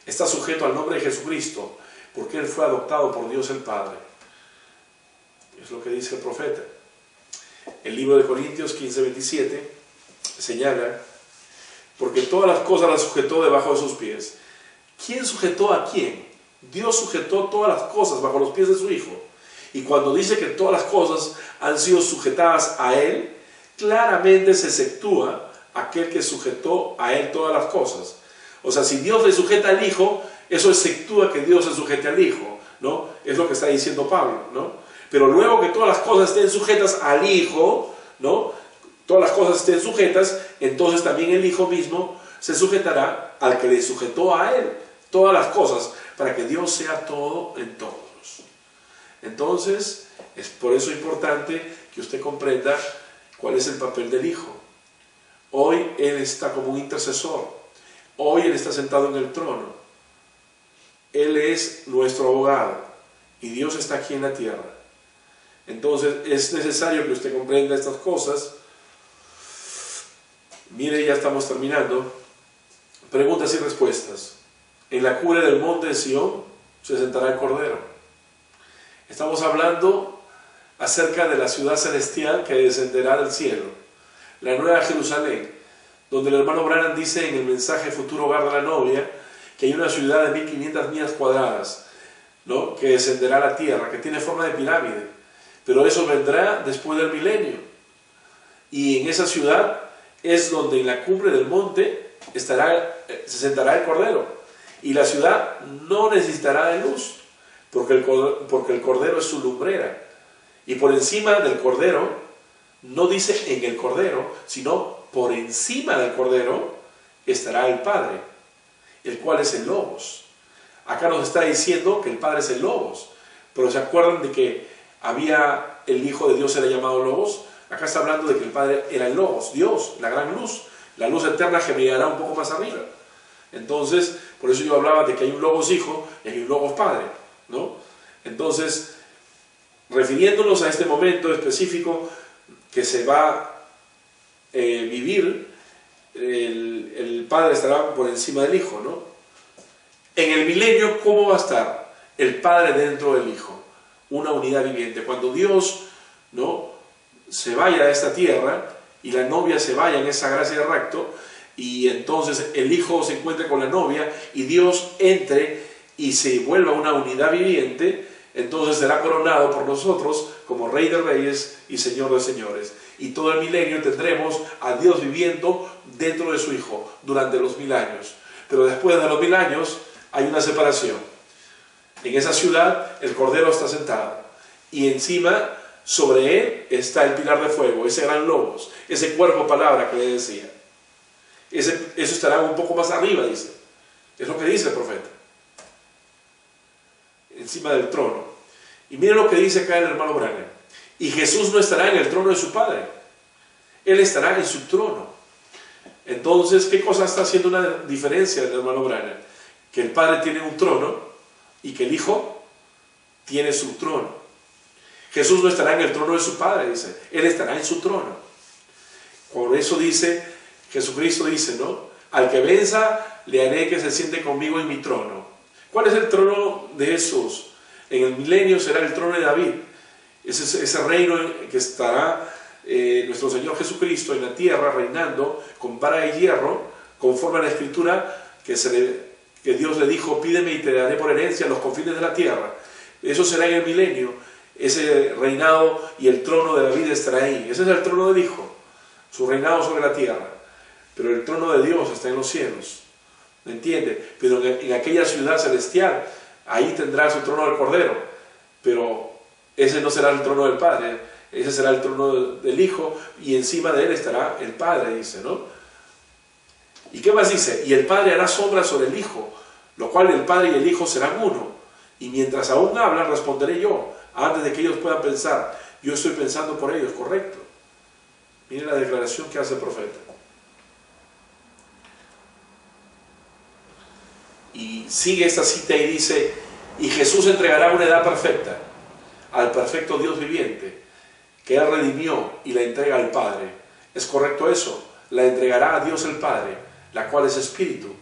está sujeto al nombre de Jesucristo, porque Él fue adoptado por Dios el Padre. Es lo que dice el profeta. El libro de Corintios 15:27 señala, porque todas las cosas las sujetó debajo de sus pies. ¿Quién sujetó a quién? Dios sujetó todas las cosas bajo los pies de su Hijo. Y cuando dice que todas las cosas han sido sujetadas a Él, claramente se exceptúa aquel que sujetó a Él todas las cosas. O sea, si Dios le sujeta al Hijo, eso exceptúa que Dios se sujete al Hijo, ¿no? Es lo que está diciendo Pablo, ¿no? Pero luego que todas las cosas estén sujetas al Hijo, ¿no? Todas las cosas estén sujetas, entonces también el Hijo mismo se sujetará al que le sujetó a Él todas las cosas, para que Dios sea todo en todos. Entonces, es por eso importante que usted comprenda cuál es el papel del Hijo. Hoy Él está como un intercesor. Hoy Él está sentado en el trono. Él es nuestro abogado y Dios está aquí en la tierra. Entonces es necesario que usted comprenda estas cosas. Mire, ya estamos terminando. Preguntas y respuestas. En la cumbre del monte de Sión se sentará el Cordero. Estamos hablando acerca de la ciudad celestial que descenderá del cielo, la nueva Jerusalén, donde el hermano Branham dice en el mensaje Futuro Hogar de la Novia que hay una ciudad de 1500 millas cuadradas, ¿no?, que descenderá a la tierra, que tiene forma de pirámide, pero eso vendrá después del milenio. Y en esa ciudad es donde en la cumbre del monte se sentará el Cordero, y la ciudad no necesitará de luz, porque el Cordero es su lumbrera. Y por encima del Cordero, no dice en el Cordero, sino por encima del Cordero estará el Padre, el cual es el Logos. Acá nos está diciendo que el Padre es el Logos, pero ¿se acuerdan de que el Hijo de Dios era llamado Logos? Acá está hablando de que el Padre era el Logos, Dios, la gran luz, la luz eterna que brillará un poco más arriba. Entonces, por eso yo hablaba de que hay un Logos Hijo y hay un Logos Padre, ¿no? Entonces, refiriéndonos a este momento específico que se va a vivir, el Padre estará por encima del Hijo, ¿no? En el milenio, ¿cómo va a estar el Padre dentro del Hijo? Una unidad viviente. Cuando Dios, ¿no?, se vaya a esta tierra y la novia se vaya en esa gracia de rapto, y entonces el Hijo se encuentre con la novia y Dios entre y se vuelva una unidad viviente, entonces será coronado por nosotros como Rey de Reyes y Señor de Señores. Y todo el milenio tendremos a Dios viviendo dentro de su Hijo durante los 1000 años. Pero después de los 1000 años hay una separación. En esa ciudad el Cordero está sentado y encima, sobre él, está el pilar de fuego, ese gran logos, ese cuerpo palabra que le decía. Eso estará un poco más arriba, dice. Es lo que dice el profeta. Encima del trono. Y miren lo que dice acá el hermano Branham. Y Jesús no estará en el trono de su Padre. Él estará en su trono. Entonces, ¿qué cosa está haciendo una diferencia el hermano Branham? Que el Padre tiene un trono y que el Hijo tiene su trono. Jesús no estará en el trono de su Padre, dice. Él estará en su trono. Por eso dice, Jesucristo dice, ¿no?, al que venza, le haré que se siente conmigo en mi trono. ¿Cuál es el trono de Jesús? En el milenio será el trono de David. Ese reino que estará nuestro Señor Jesucristo en la tierra reinando con vara de hierro, conforme a la Escritura que Dios le dijo: pídeme y te daré por herencia los confines de la tierra. Eso será en el milenio. Ese reinado y el trono de David estará ahí. Ese es el trono del Hijo, su reinado sobre la tierra. Pero el trono de Dios está en los cielos, ¿me entiende? Pero en aquella ciudad celestial, ahí tendrá su trono del Cordero, pero ese no será el trono del Padre, ese será el trono del Hijo, y encima de él estará el Padre, dice, ¿no? ¿Y qué más dice? Y el Padre hará sombra sobre el Hijo, lo cual el Padre y el Hijo serán uno, y mientras aún hablan responderé yo, antes de que ellos puedan pensar. Yo estoy pensando por ellos, correcto. Miren la declaración que hace el profeta. Y sigue esta cita y dice: y Jesús entregará una edad perfecta al perfecto Dios viviente, que Él redimió y la entrega al Padre. ¿Es correcto eso? La entregará a Dios el Padre, la cual es espíritu,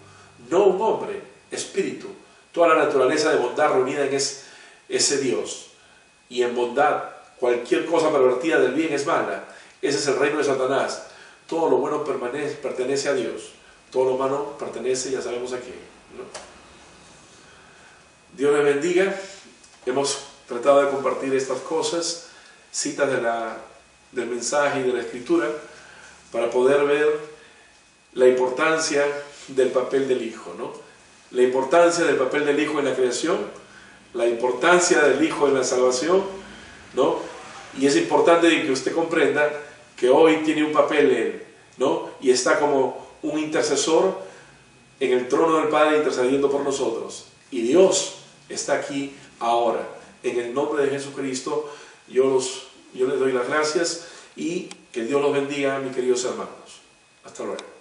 no un hombre, espíritu. Toda la naturaleza de bondad reunida en ese Dios. Y en bondad, cualquier cosa pervertida del bien es mala. Ese es el reino de Satanás. Todo lo bueno pertenece a Dios. Todo lo malo pertenece, ya sabemos a quién, ¿no? Dios les bendiga. Hemos tratado de compartir estas cosas, citas del mensaje y de la Escritura, para poder ver la importancia del papel del Hijo, ¿no? La importancia del papel del Hijo en la creación, la importancia del Hijo en la salvación, ¿no? Y es importante que usted comprenda que hoy tiene un papel Él, ¿no? Y está como un intercesor en el trono del Padre intercediendo por nosotros. Y Dios está aquí ahora. En el nombre de Jesucristo, yo les doy las gracias y que Dios los bendiga, mis queridos hermanos. Hasta luego.